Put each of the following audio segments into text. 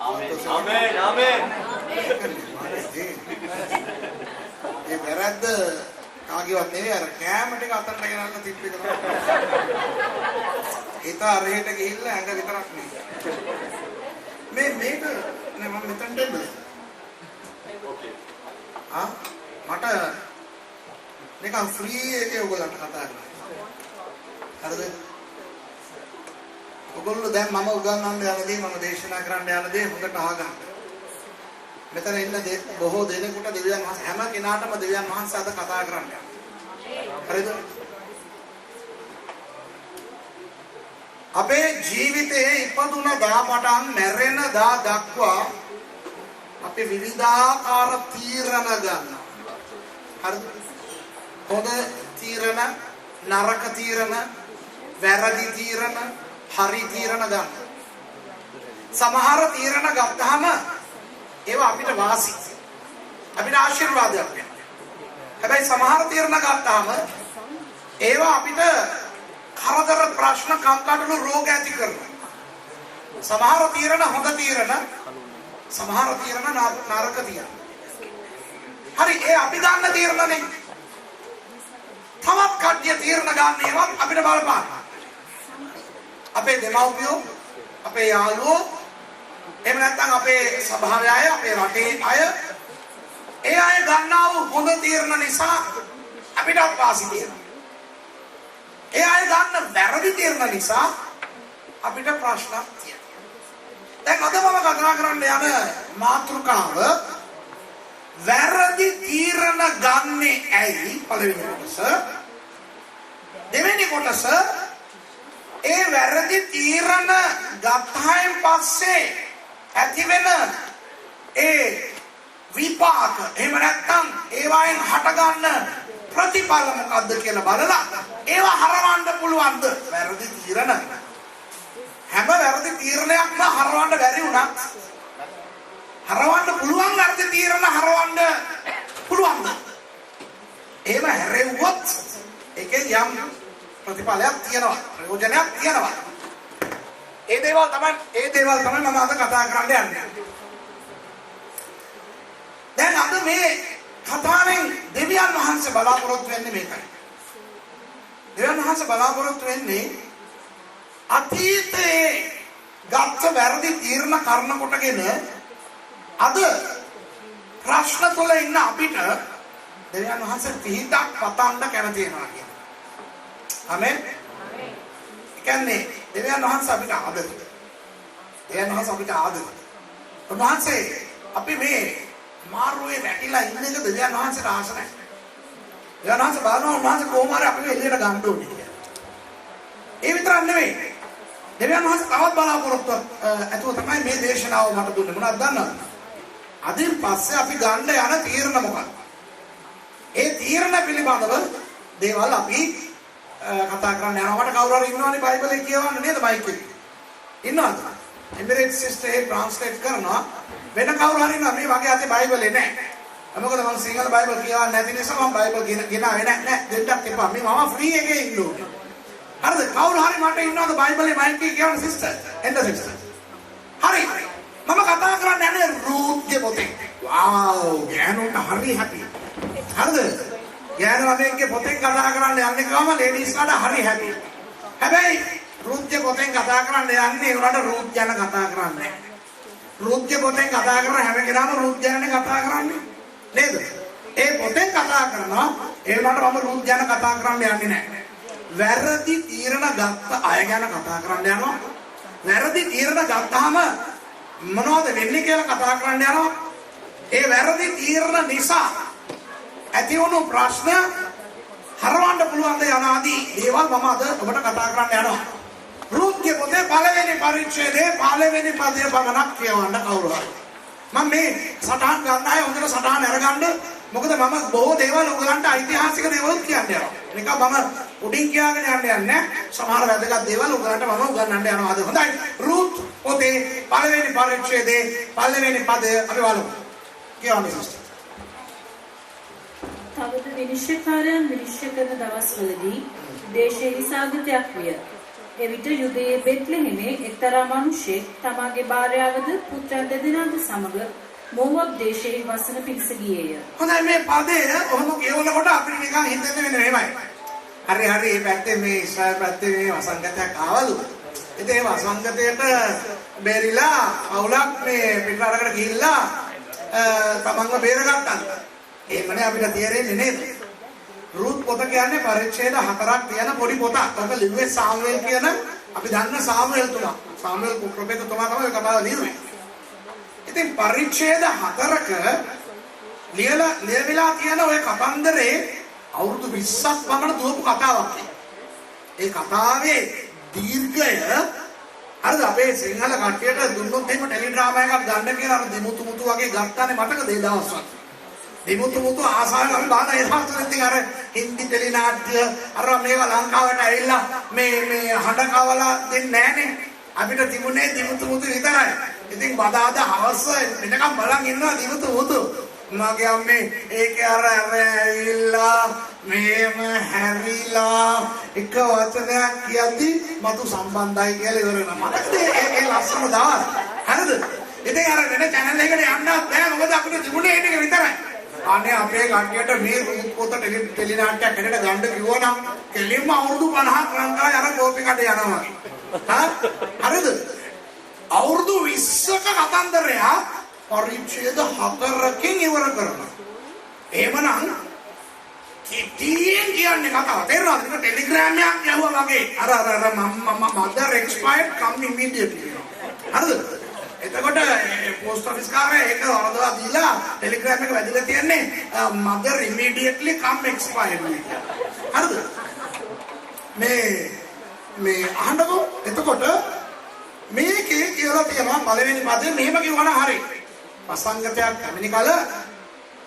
ආමේන් ආමේන්. ඒ වැරද්ද කාගේවත් නෙවෙයි අර කෑම ටික අතරට ගෙනල්ලා තිප්පි කරනවා. ඒත අරහෙට ගිහිල්ලා ඇඟ විතරක් නේ. මේක නේ මම මෙතනට එන්නේ. ඕකේ. මට නිකන් ෆ්‍රී එකේ ඔයගොල්ලන්ට කතා කරනවා. හරිද? ඔයගොල්ලෝ දැන් මම උගන්වන්න යන දේ මම දේශනා කරන්න යන දේ හොඳට අහගන්න. මෙතන ඉන්න බොහෝ දෙනෙකුට දෙවියන් වහන්සේ හැම කෙනාටම දෙවියන් වහන්සේ අද කතා කරන්න යනවා. හරිද? අපේ ජීවිතයේ ඉපදුන දා පටන් මැරෙන දා දක්වා අපි විවිධාකාර තීරණ ගන්නවා. හරිද? හොඳ තීරණ, නරක තීරණ, වැරදි තීරණ, හරි තීරණ ගන්න. සමහර තීරණ ගත්තාම ඒවා අපිට වාසි. අපිට ආශිර්වාදයක් වෙනවා. හැබැයි සමහර තීරණ ගත්තාම ඒවා අපිට කරදර ප්‍රශ්න කම්කටොළු රෝග ඇති කරනවා. සමහර තීරණ හොඳ තීරණ, සමහර තීරණ නරක තීරණ. හරි ඒ අපි ගන්න තීරණනේ. තවත් කඩිය තීරණ ගන්න ඒවා අපිට බලපාන. අපේ දෙමව්පියෝ, අපේ යාළුවෝ, එහෙම නැත්නම් අපේ සභාවේ අය, අපේ රටේ අය, ඒ අය ගන්නා වූ හොඳ තීරණ නිසා අපිට වාසි තියෙනවා. ඒ අය ගන්න වැරදි තීරණ නිසා අපිට ප්‍රශ්නක් තියෙනවා. දැන් අද මම කතා කරන්න යන මාතෘකාව වැරදි තීරණ ගන්නේ ඇයි? පළවෙනි කොටස. දෙවෙනි කොටස ඒ වැරදි තීරණ ගත්තායින් පස්සේ ඇතිවෙන ඒ විපාක එහෙම නැත්නම් ඒවායින් හටගන්න ප්‍රතිඵල මොකද්ද කියලා බලලා ඒවා හරවන්න පුළුවන්ද? වැරදි තීරණ හැම වැරදි තීරණයක්ම හරවන්න බැරි වුණත් හරවන්න පුළුවන් වැරදි තීරණ හරවන්න පුළුවන්ද? එහෙම හැරෙව්වොත් ඒකේ යම් ප්‍රතිඵලයක් තියෙනවා, ප්‍රයෝජනයක් තියෙනවා. ඒ දේවල් තමයි මම අද කතා කරන්න යන්නේ. දැන් අද මේ කතාවෙන් දෙවියන් වහන්සේ බලාපොරොත්තු වෙන්නේ මේකයි. දෙවියන් වහන්සේ බලාපොරොත්තු වෙන්නේ අතීතයේ ගත්ත වැරදි තීරණ කරන කොටගෙන අද ප්‍රශ්න තුල ඉන්න අපිට දෙවියන් වහන්සේ පිහිටක් පතන්න කැමති වෙනවා කියන. ආමෙන්. කියන්නේ දෙවියන් වහන්සේ අපිට ආදරයි. දෙවියන් වහන්සේ අපිට ආදරයි. උන්වහන්සේ අපි මේ මාරුවේ වැටිලා ඉන්න එක දෙවියන් වහන්සේට ආස නැහැ. දෙවියන් වහන්සේ බලනවා උන්වහන්සේ කොහොම හරි අපිව එළියට ගන්න ඕනේ කියලා. ඒ විතරක් නෙවෙයි. දෙවියන් වහන්සේ තවත් බලාපොරොත්තු ඇතුව තමයි මේ දේශනාව මට දුන්නේ. මොනවද දන්නවද? අදින් පස්සේ අපි ගන්න යන තීරණ මොකක්ද? ඒ තීරණ පිළිබඳව දේවල් අපි කතා කරන්න යනවා. මට කවුරු හරි ඉන්නවනේ බයිබලේ කියවන්න නේද මයික් එකේ? ඉන්නවද? එම්බරේට් සිස්ටර් ඒ ට්‍රාන්ස්ලේට් කරනවා. වෙන කවුරු හරි ඉන්නවා මේ වගේ අතේ බයිබලේ නැහැ. මොකද මම සිංහල බයිබල් කියවන්නේ නැති නිසා මම බයිබල් ගෙනාවේ නැහැ. දෙන්නක් එපා. මම ෆ්‍රී එකේ ඉන්න ඕනේ. හරිද? කවුරු හරි මට ඉන්නවද බයිබලේ මයික් එකේ කියවන්න සිස්ටර්? එන්න සිස්ටර්. හරි. මම කතා කරන්න යන්නේ රූත්ගේ පොතේ. වව්! ගෑනුන්ට හරි හැපි. හරිද? ගෑනු ළමයෙක්ගේ පොතෙන් කතා කරන්න යන්නේ කවම ලේඩීස්ලාට හරි හැපි. හැබැයි රූත්ගේ පොතෙන් කතා කරන්න යන්නේ ඒගොල්ලන්ට රූත් ගැන කතා කරන්නේ. රූත්ගේ පොතෙන් කතා කරන හැම කෙනාම රූත් ගැනනේ කතා කරන්නේ. නේද? ඒ පොතෙන් කතා කරනවා ඒගොල්ලන්ට මම රූත් ගැන කතා කරන්න යන්නේ නැහැ. වැරදි තීරණ ගත්ත අය ගැන කතා කරන්න යනවා. වැරදි තීරණ ගත්තාම මොනවද වෙන්නේ කියලා කතා කරන්න යනවා. ඒ වැරදි තීරණ නිසා ඇති වුණු ප්‍රශ්න හරවන්න පුළුවන් ද යන ආදී දේවල් මම අද ඔබට කතා කරන්න යනවා. රූත්ගේ පොතේ පළවෙනි පරිච්ඡේදයේ පළවෙනි පදය පමණක් කියවන්න කවුරු හරි. මම මේ සටහන් ගන්න අය හොඳට සටහන් අරගන්න. මොකද මම බොහෝ දේවල් ඔයගලන්ට ඓතිහාසික දේවල් කියන්න යනවා. නිකන් මම උඩින් කියාගෙන යන්නේ සමහර වැදගත් දේවල් ඔයගලන්ට මම උගන්වන්න යනවා අද. හොඳයි. රූත් පොතේ පළවෙනි පරිච්ඡේදයේ පළවෙනි පදය අපි බලමු. කියවන්න සිස්ටර්. තවද විනිශ්චයකාරයන් විනිශ්චය කරන දවස්වලදී දේශයේ විසාගතයක් විය. එවිට යුදයේ බෙත්ලෙහෙමේ එක්තරා මිනිසෙක් තමාගේ භාර්යාවද පුත්‍රයන් දෙදෙනාද සමග මෝවබ් දේශයේ වසන පිණිස ගියේය. හොඳයි මේ පදය ඔහොම කියවනකොට අපිට නිකන් හිතෙන්නේ වෙන මෙහෙමයි. හරි මේ පැත්තේ මේ ඉස්රායල් පැත්තේ මේ වසංගතයක් ආවලු. ඉතින් ඒ වසංගතයට බැරිලා අවුලක් මේ පිටරකට ගිහිල්ලා තමන්ව බේරගත්තා. ඒකනේ අපිට තේරෙන්නේ නේද? රුත් පොත කියන්නේ පරිච්ඡේද 4ක් තියෙන පොඩි පොතක්. ඔක ලිව්වේ සාමුවෙල් කියන අපි දන්න සාමුවෙල් තුමා. සාමුවෙල් ප්‍රොෆෙටතුමා තමයි කතාව ලියුවේ. ඉතින් පරිච්ඡේද 4ක ලියවිලා තියෙන ওই කතන්දරේ අවුරුදු 20ක් පමණ දුවපු කතාවක්. ඒ කතාවේ දීර්ඝය අර අපේ සිංහල කට්ටියට දුන්නොත් එහෙම ටෙලිඩ්‍රාමා එකක් ගන්න කියලා අර දිමුතු මුතු වගේ ගත්තානේ මතකද ඒ දවස්වල. දිමුතු මුතු ආසාවෙන් අපි බාන ඒ දවස්වල ඉතින් අර හින්දි ටෙලි නාට්‍ය අර මේවා ලංකාවට ඇවිල්ලා මේ හඬ කවලා දෙන්නේ නැහනේ. අපිට තිබුණේ දිමුතු මුතු විතරයි. ඉතින් බදාද හවස වෙනකම් බලන් ඉන්නවා දිමුතු මුතු. මගේ අම්මේ ඒකේ අර ඇවිල්ලා මේම හැරිලා එක වචනයක් කියද්දි මතු සම්බන්ධයි කියලා ඉවර වෙනවා. මතකද ඒ ලස්සන දවස්? හරිද? ඉතින් අර වෙන channel එකකට යන්නත් බෑ මොකද අපිට තිබුණේ ඒ ටික විතරයි. අනේ අපේ කට්ටියට මේ රුත් පොත ටෙලි නාට්‍යයක් හැදෙන්න ගන්න කිව්වනම් කෙලින්ම අවුරුදු 50ක් ලංකාවේ අර කෝපි කඩ යනවා. හරිද? අවුරුදු 20ක කතන්දරය පරිච්ඡේද 4කින් ඉවර කරනවා. එහෙමනම් කිටියෙන් කියන්නේ කතාව තේරෙනවද? ඒක ටෙලිග්‍රෑම් එකක් යවුවා වගේ. අර mother expired come immediately. හරිද? එතකොට පෝස්ට් ඔෆිස් කාර්යය ඒක වරදවා දීලා ටෙලිග්‍රෑම් එක වැදිලා තියන්නේ mother immediately come expired කියලා. හරිද? මේ අහන්නකෝ එතකොට මේකේ කියලා තියෙනවා පළවෙනි පදේ මෙහෙම කියවන හරියි. වසංගතයක් පැමිණි කල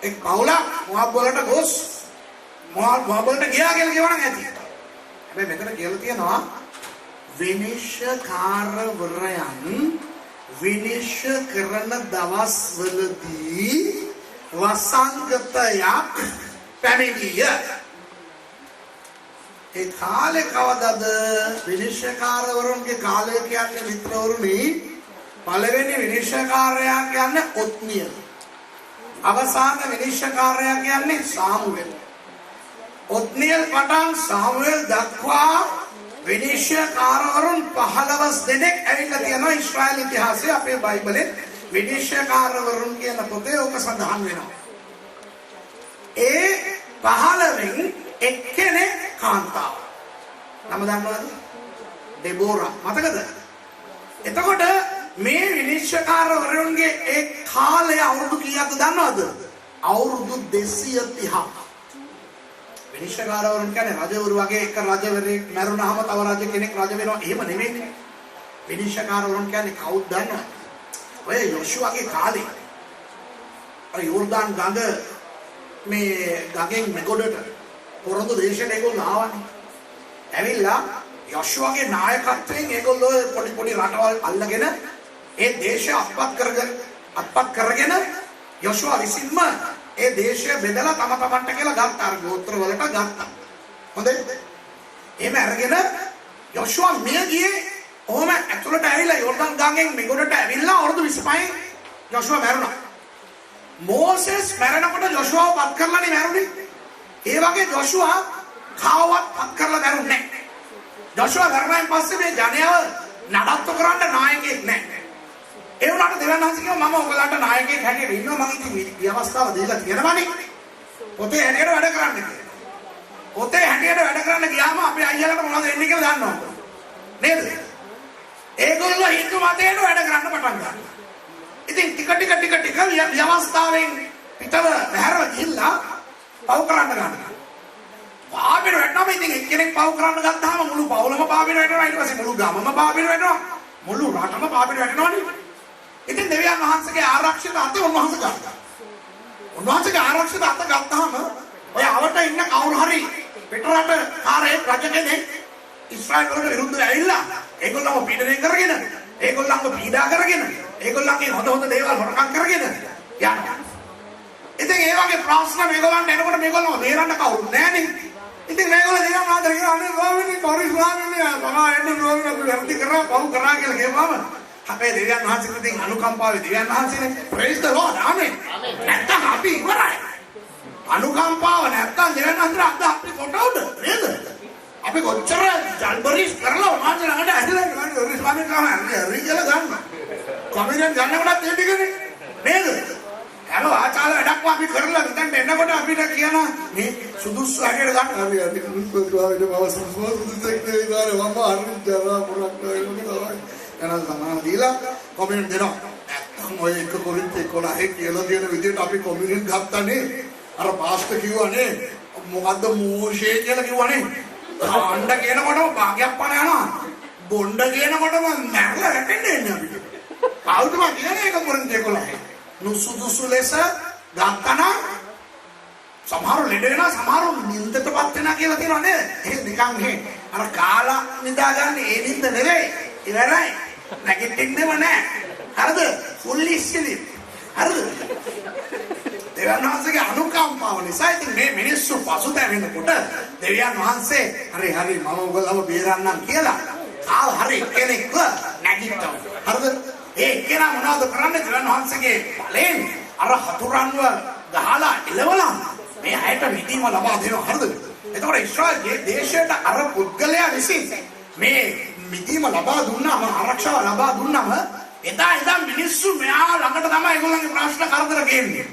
එක් පවුලක් මොහොබ් වලට ගොස් මොහොබ් වලට ගියා කියලා කියවනම් ඇති. හැබැයි මෙතන කියලා තියෙනවා විනිශ්චයකාරවරයන් විනිශ්චය කරන දවස්වලදී වසංගතයක් පැමිණිය. ඒ කාලේ කවදද? විනිශ්චයකාරවරුන්ගේ කාලය කියන්නේ මිත්‍රවරුනි පළවෙනි විනිශ්චයකාරයා කියන්නේ ඔත්නිය. අවසාන විනිශ්චයකාරයා කියන්නේ සාමුවෙල්. ඔත්නියල් පටන් සාමුවෙල් දක්වා විනිශ්චයකාරවරුන් 15 දෙනෙක් ඇවිල්ලා තියෙනවා ඊශ්‍රායල් ඉතිහාසයේ අපේ බයිබලෙත් විනිශ්චයකාරවරුන් කියන පොතේ ඔක සඳහන් වෙනවා. ඒ 15න් එක්කෙනෙක් කාන්තාව. නම දන්නවද? ඩෙබෝරා. මතකද? එතකොට මේ විනිශ්චයකාරවරුන්ගේ ඒ කාලය අවුරුදු කීයක්ද දන්නවද? අවුරුදු 230ක්. විනිශ්චයකාරවරුන් කියන්නේ රජවරු වගේ එක රජවරයෙක් මැරුණාම තව රජ කෙනෙක් රජ වෙනවා එහෙම නෙමෙයිනේ. විනිශ්චයකාරවරුන් කියන්නේ කවුද දන්නවද? ඔය යොෂුවගේ කාලේ. අර යෝර්දාන් ගඟ මේ ගඟෙන් මෙගොඩට පොරොන්දු දේශයට ඒගොල්ලෝ ආවනේ. ඇවිල්ලා යොෂුවගේ නායකත්වයෙන් ඒගොල්ලෝ පොඩි රටවල් අල්ලගෙන ඒ දේශය අත්පත් කරගෙන යොෂුවා විසින්ම ඒ දේශය බෙදලා තම තමන්ට කියලා ගත්තා. අර ගෝත්‍ර වලට ගත්තා. හොඳයි. එහෙම අරගෙන යොෂුවා මිය ගියේ ඔහොම ඇතුළට ඇවිල්ලා යෝර්දාන් ගඟෙන් මෙගොඩට ඇවිල්ලා අවුරුදු 25 යොෂුවා මැරුණා. මෝසෙස් මැරෙනකොට යොෂුවාව පත් කරලානේ මැරුණේ. ඒ වගේ යොෂුවා කාවවත් පත් කරලා මැරුන්නේ නැහැ. යොෂුවා මැරුණාන් පස්සේ මේ ජනයාව නඩත්තු කරන්න නායකයෙක් නැහැ. ඒ වුණාට දෙවියන් වහන්සේ කිව්වා මම ඔයගලන්ට නායකයෙක් හැටියට ඉන්නවා. මම ඉතින් මේ අවස්ථාව දීලා තියෙනවානේ. පොතේ හැටියට වැඩ කරන්න කියලා. පොතේ හැටියට වැඩ කරන්න ගියාම අපේ අයියාලට මොනවද වෙන්නේ කියලා දන්නවද? නේද? ඒගොල්ලෝ හින්දු මතයට වැඩ කරන්න පටන් ගන්නවා. ඉතින් ටික අවස්ථාවෙන් පිටව බහැරව ගිහිල්ලා පව් කරන්න ගන්නවා. පාපෙට වැටෙනවා. ඉතින් එක්කෙනෙක් පව් කරන්න ගත්තාම මුළු පවුලම පාපෙට වැටෙනවා. ඊට පස්සේ මුළු ගමම පාපෙට වැටෙනවා. මුළු රටම පාපෙට වැටෙනවනේ. ඉතින් දෙවියන් වහන්සේගේ ආරක්ෂිත අත උන්වහන්සේ ගත්තා. උන්වහන්සේගේ ආරක්ෂිත අත ගත්තාම ඔය අවට ඉන්න කවුරු හරි පිටරට කාරේ රජ කෙනෙක් ඉස්රායල් වලට විරුද්ධව ඇවිල්ලා ඒගොල්ලන්ව පීඩනය කරගෙන ඒගොල්ලන්ව පීඩා කරගෙන ඒගොල්ලන්ගේ හොඳ දේවල් හොරකම් කරගෙන යනවා. ඉතින් ඒ වගේ ප්‍රශ්න මේගොල්ලන්ට එනකොට මේගොල්ලෝ බේරන්න කවුරුත් නැහනේ. ඉතින් මේගොල්ලෝ දිනා මාතර කියන අනේ ස්වාමීනි පරිස් ස්වාමීනි මම එන්න ස්වාමීනි අපි වැඩි කරා පව් කරා කියලා කියවම අපේ දෙවියන් වහන්සේට තියෙන අනුකම්පාවේ දෙවියන් වහන්සේනේ praise the lord ආමෙන් නැත්තම් අපි ඉවරයි අනුකම්පාව නැත්තම් දෙවියන් වහන්සේ අද අපි කොට උඩ නේද අපි කොච්චර ජල්බරිස් කරලා මාත් ළඟට ඇදලා ඉන්නේ ස්වාමීනි කම රිජල ගන්න කොමියන් ගන්නකොටත් ඒ ටිකනේ නේද හැම ආචාර වැඩක්ම අපි කරලා ඉතින් එන්නකොට අපිට කියනවා මේ සුදුසු හැටියට ගන්න හරි හරි සුදුසු ස්වාමීනි මම සුදුසුෙක් නේ ඉතාලේ මම අරින් ජරා පුරක් කරනවා එනල් තමයි දීලා කොමියන් දෙනවා නැත්තම් ඔය එක කොරින්ත 11 කියලා තියෙන විදිහට අපි කොමියන් ගත්තානේ අර පාස්ටර් කිව්වනේ මොකද්ද මෝෂේ කියලා කිව්වනේ අඬ කියනකොටම භාගයක් පණ යනවා බොණ්ඩ කියනකොටම මැරලා වැටෙන්නේ ඉන්නේ අපිට කවුද මම කියන්නේ එක කොරින්ත 11 නුසුදුසු ලෙස ගත්තනම් සමහරව ලෙඩ වෙනවා සමහරව නින්දටපත් වෙනවා කියලා තියෙනවා නේද ඒක නිකන් මේ අර කාලා නිදාගන්න ඒ නින්ද නෙවෙයි ඉවරයි නැගිටින්නෙම නැහැ හරිද ෆුල්ලිස්ලි හරිද දෙවියන් වහන්සේගේ අනුකම්පාව නිසා ඉතින් මේ මිනිස්සු පසුතැවෙනකොට දෙවියන් වහන්සේ හරි හරි මම ඔයගොල්ලව බේරන්නම් කියලා ආව හරි කෙනෙක්ව නැගිට්ටා හරිද ඒ කෙනා මොනවද කරන්නේ දෙවියන් වහන්සේගේ බලෙන් අර හතුරන්ව ගහලා එලවලා මේ අයට මිදීම ලබා දෙනවා හරිද එතකොට ඊශ්‍රායලයේ දේශයට අර පුද්ගලයා විසින් මේ මිදීම ලබා දුන්නාම ආරක්ෂාව ලබා දුන්නාම එදා ඉඳන් මිනිස්සු මෙයා ළඟට තමයි ඒගොල්ලන්ගේ ප්‍රශ්න කරදර ගේන්නේ.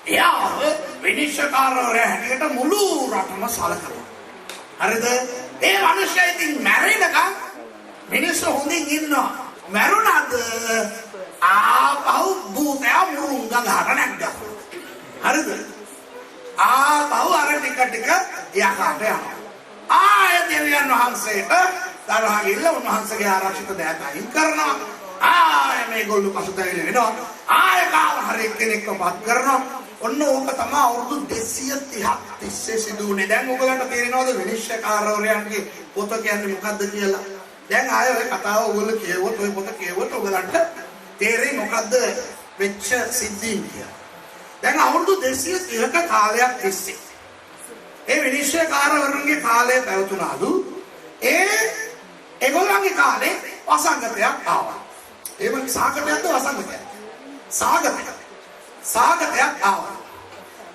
එයා විනිශ්චයකාරවරයා හැටියට මුළු රටම සලකනවා. හරිද? ඒ මිනිස්සයා ඉතින් මැරෙනකම් මිනිස්සු හොඳින් ඉන්නවා. මැරුණාද ආපහු භූතයා මුරුංග ගහට නැග්ගා. හරිද? ආපහු අර ටික ටික යකාට යනවා. ආය දෙවියන් වහන්සේට තරහා ගිල්ල උන්වහන්සේගේ ආරක්ෂිත දෑත අයින් කරනවා ආය මේගොල්ලෝ පසුතැවිලි වෙනවා ආය කාව හරි කෙනෙක්ව පත් කරනවා ඔන්න ඕක තමයි අවුරුදු 230ක් තිස්සේ සිදු වුණේ දැන් ඔයගලන්ට තේරෙනවද විනිශ්චයකාරවරයන්ගේ පොත කියන්නේ මොකද්ද කියලා දැන් ආය ඔය කතාව ඔයගොල්ලෝ කියවුවොත් ඔය පොත කියවුවොත් ඔයගලන්ට තේරෙයි මොකද්ද වෙච්ච සිද්ධීන් කියලා දැන් අවුරුදු 230ක කාලයක් තිස්සේ ඒ විනිශ්චයකාරවරුන්ගේ කාලය පැවතුනාලු ඒගොල්ලන්ගේ කාලේ වසංගතයක් ආවා. ඒව සාගතයක්ද වසංගතයක්? සාගතයක් ආවා.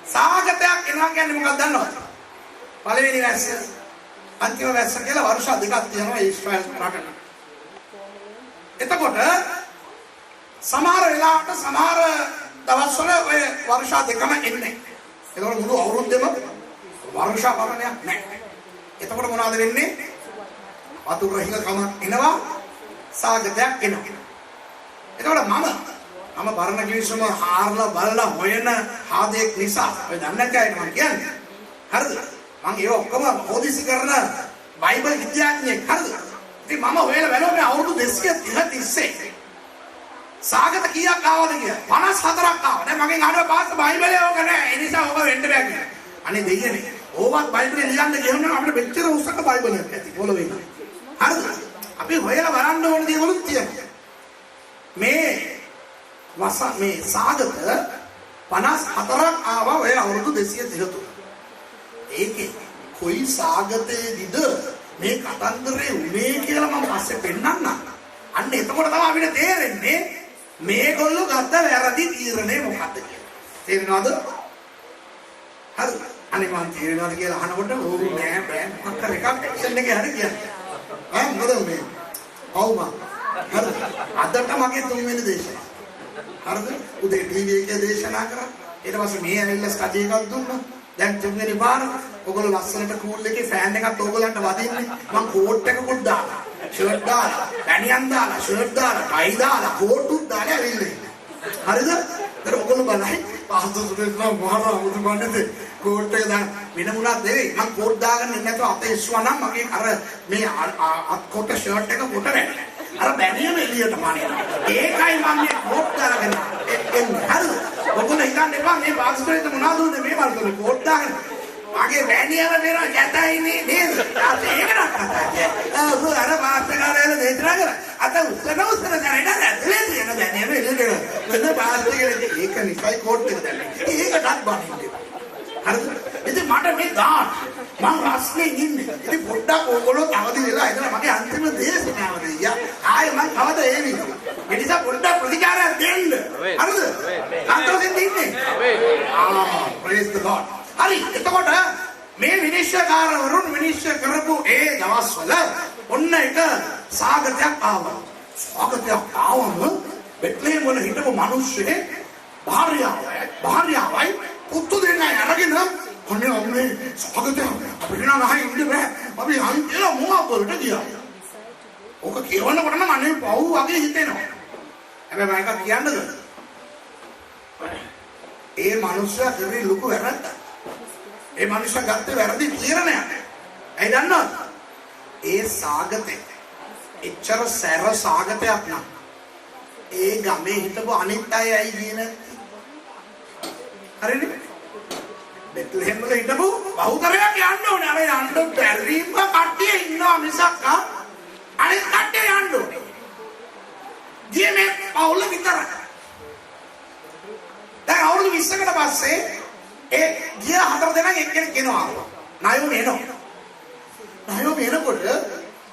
සාගතයක් එනවා කියන්නේ මොකක්ද දන්නවද? පළවෙනි වැස්ස, අන්තිම වැස්ස කියලා වර්ෂ දෙකක් තියෙනවා ඊශ්‍රායල් රටට. එතකොට සමහර වෙලාවට සමහර දවස්වල ඔය වර්ෂ දෙකම එන්නේ. ඒතකොට මුළු අවුරුද්දෙම වර්ෂා පරණයක් නැහැ. එතකොට මොනවද වෙන්නේ? වතුර හිඟකම එනවා සාගතයක් එනවා. එතකොට මම බරණ කිවිසුම හාරලා බලලා හොයන හාදයක් නිසා ඔය දන්නේ නැති මම කියන්නේ. හරිද? මම ඒක ඔක්කොම හොදිසි කරන බයිබල් විද්‍යාඥයෙක්. හරිද? ඉතින් මම හොයලා බලුවා මේ අවුරුදු 230 තිස්සේ සාගත කීයක් ආවද කියලා 54ක් ආවා. දැන් මගෙන් අහනවා පාස් බයිබලේ ඕක නැහැ. ඒ නිසා ඕක වෙන්න බෑ කියලා. අනේ දෙයියනේ. ඕවත් බයිබලේ ලියන්න ගියොත් අපිට මෙච්චර උසක බයිබලයක් ඇති පොළොවේ. හරිද? අපි හොයලා බලන්න ඕන දේවලුත් තියෙනවා. මේ සාගත 54ක් ආවා ඔය අවුරුදු 233. ඒකේ කොයි සාගතයේදීද මේ කතන්දරේ උනේ කියලා මම පස්සේ පෙන්නන්නම්. අන්න එතකොට තමයි අපිට තේරෙන්නේ මේගොල්ලෝ ගත්ත වැරදි තීරණය මොකක්ද කියලා. තේරෙනවද? හරිද? අනේ මම තේරෙනවද කියලා අහනකොට ඕක නෑ බෑ මොකක් හරි එකක් ඇක්ෂන් එකේ හරි කියන්නේ. මොකද මේ අවුම හරිද? අදට මගේ තුන්වෙනි දේශනාව. හරිද? උදේ ටීවී එකේ දේශනා කරා. ඊට පස්සේ මේ ඇවිල්ලා ස්ටඩි එකක් දුන්නා. දැන් තුන්වෙනි පාර ඔයගොල්ලෝ ලස්සනට කූල් එකේ ෆෑන් එකක් ඔයගොල්ලන්ට වදින්නේ. මම කෝට් එකකුත් දාලා, ෂර්ට් දාලා, බැනියන් දාලා, ෂර්ට් දාලා, ටයි දාලා, කෝට්ුත් දාලා ඇවිල්ලා ඉන්නේ. හරිද? ඒතර ඔයගොල්ලෝ බලයි පාස්තුසුරේලා මහා මුදුබණ්ඩේ කෝට් එක දාන වෙන මුණක් දෙවි. මම කෝට් දාගෙන ඉන්නේ නැතුව අත ඉස්සුවා නම් මගේ අර මේ අත් කොට ෂර්ට් එක කොට නැහැ. අර බැනියම එළියට පානිනවා. ඒකයි මම මේ කෝට් දාගෙන එන්නේ. හරිද? ඔයගොල්ලෝ හිතන්න එපා මේ පාස්තුරේට මොනවද උනේ මේ වලට කෝට් දාගෙන. මගේ බැනියම දෙන යතයිනේ නේද? අත ඒක නක්කා. අර පාස්තරාලේ දෙතරා කරා. අත උස්සන දැනෙන්න ඇතුලේ තියෙන බැනියම එළියට. මෙන්න පාස්තරේ ඒක නිකයි කෝට් එක දැන්නේ. ඒකටත් බනින්නේ. හරිද? ඉතින් මට මේ දාන්න මම රස්නේ ඕගොල්ලෝ අවදි වෙලා ඉතන මගේ අන්තිම දේශනාව දෙයියා. ආයෙ මම කවද එන්නේ. ඒ නිසා පොඩ්ඩක් ප්‍රතිචාරයක් දෙන්න. හරිද? සන්තෝෂෙන් ඉන්නේ. praise the Lord. හරි. එතකොට මේ විනිශ්චයකාරවරුන් විනිශ්චය කරපු ඒ දවස්වල ඔන්න එක සාගතයක් ආවා. සාගතයක් ආවම බෙත්ලෙහෙම් වල හිටපු මිනිස්සුනේ භාර්යාවයි පුතු දෙන්නයි අරගෙන ඔන්නේ ඔන්නේ සාගතයක් අපිට නම් අහයි ඉන්න බෑ. අපි අයින් කියලා මොහොතකට ගියා. ඕක කියවනකොටම මන්නේ පව් වගේ හිතෙනවා. හැබැයි මම එකක් කියන්නද? ඒ මිනිස්සයා කරේ ලොකු වැරද්දක්. ඒ මිනිස්සයා ගත්තේ වැරදි තීරණයක්. ඇයි දන්නවද? ඒ සාගතේ එච්චර සැර සාගතයක් නම් ඒ ගමේ හිටපු අනිත් අය ඇයි කියන්නේ? හරිනේ? බෙත්ලෙහෙම් වල හිටපු බහුතරයක් යන්න ඕනේ. අර යන්න බැරිම කට්ටිය ඉන්නවා මිසක් අනිත් කට්ටිය යන්න ඕනේ. ගියේ පවුල විතරයි. දැන් අවුරුදු 20කට පස්සේ ඒ ගිය 4 දෙනා එක්කෙනෙක් එනවා. ණයෝ එනවා. ණයෝ එනකොට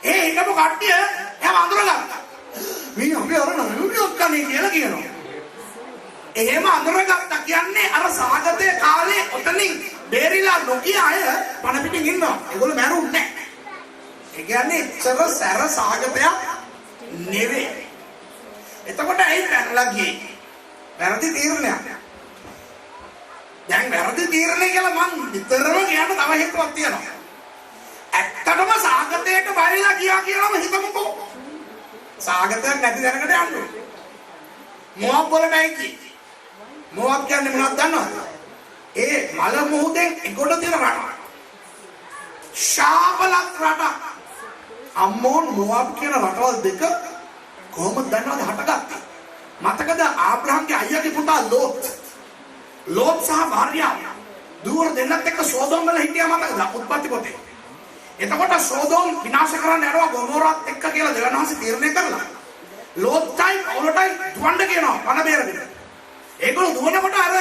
ඒ හිටපු කට්ටිය එයාව අඳුරගත්තා. මේ අපි අර ණයෝ කන්නේ කියලා කියනවා. එහෙම අඳුරගත්තා කියන්නේ අර සාගතයේ කාලේ ඔතනින් බේරිලා නොගිය අය පණ පිටින් ඉන්නවා. ඒගොල්ලෝ මැරුන්නේ නැහැ. ඒ කියන්නේ ඉතර සැර සාගතයක් නෙවෙයි. එතකොට ඇයි පැනලා ගියේ? වැරදි තීරණයක්. දැන් වැරදි තීරණය කියලා මම විතරම කියන්න තව හේතුවක් තියෙනවා. ඇත්තටම සාගතයට බයලා ගියා කියලාම හිතමුකෝ. සාගතයක් නැති දැනකට යන්න ඕනේ. මොහොත් වලටයි කියේ. මොහොත් කියන්නේ මොනවද දන්නවද? ඒ මල මුහුදෙන් එගොඩ තියෙන රට. ශාපලක් රට. අම්මෝන් මොහොත් කියන රටවල් දෙක කොහොමද දන්නවද හටගත්තේ? මතකද ආබ්‍රහම්ගේ අයියාගේ පුතා ලෝත් සහ භාර්යාව දුවර දෙන්නත් එක්ක සෝදොම් වල හිටියා මතකද? උත්පත්ති පොතේ. එතකොට සෝදොම් විනාශ කරන්න යනවා ගොමෝරාත් එක්ක කියලා දෙවනහස තීරණය කරලා. ලෝත්යි පවුලටයි දුවන්න කියනවා පණ බේරගෙන. ඒගොල්ලෝ දුවනකොට අර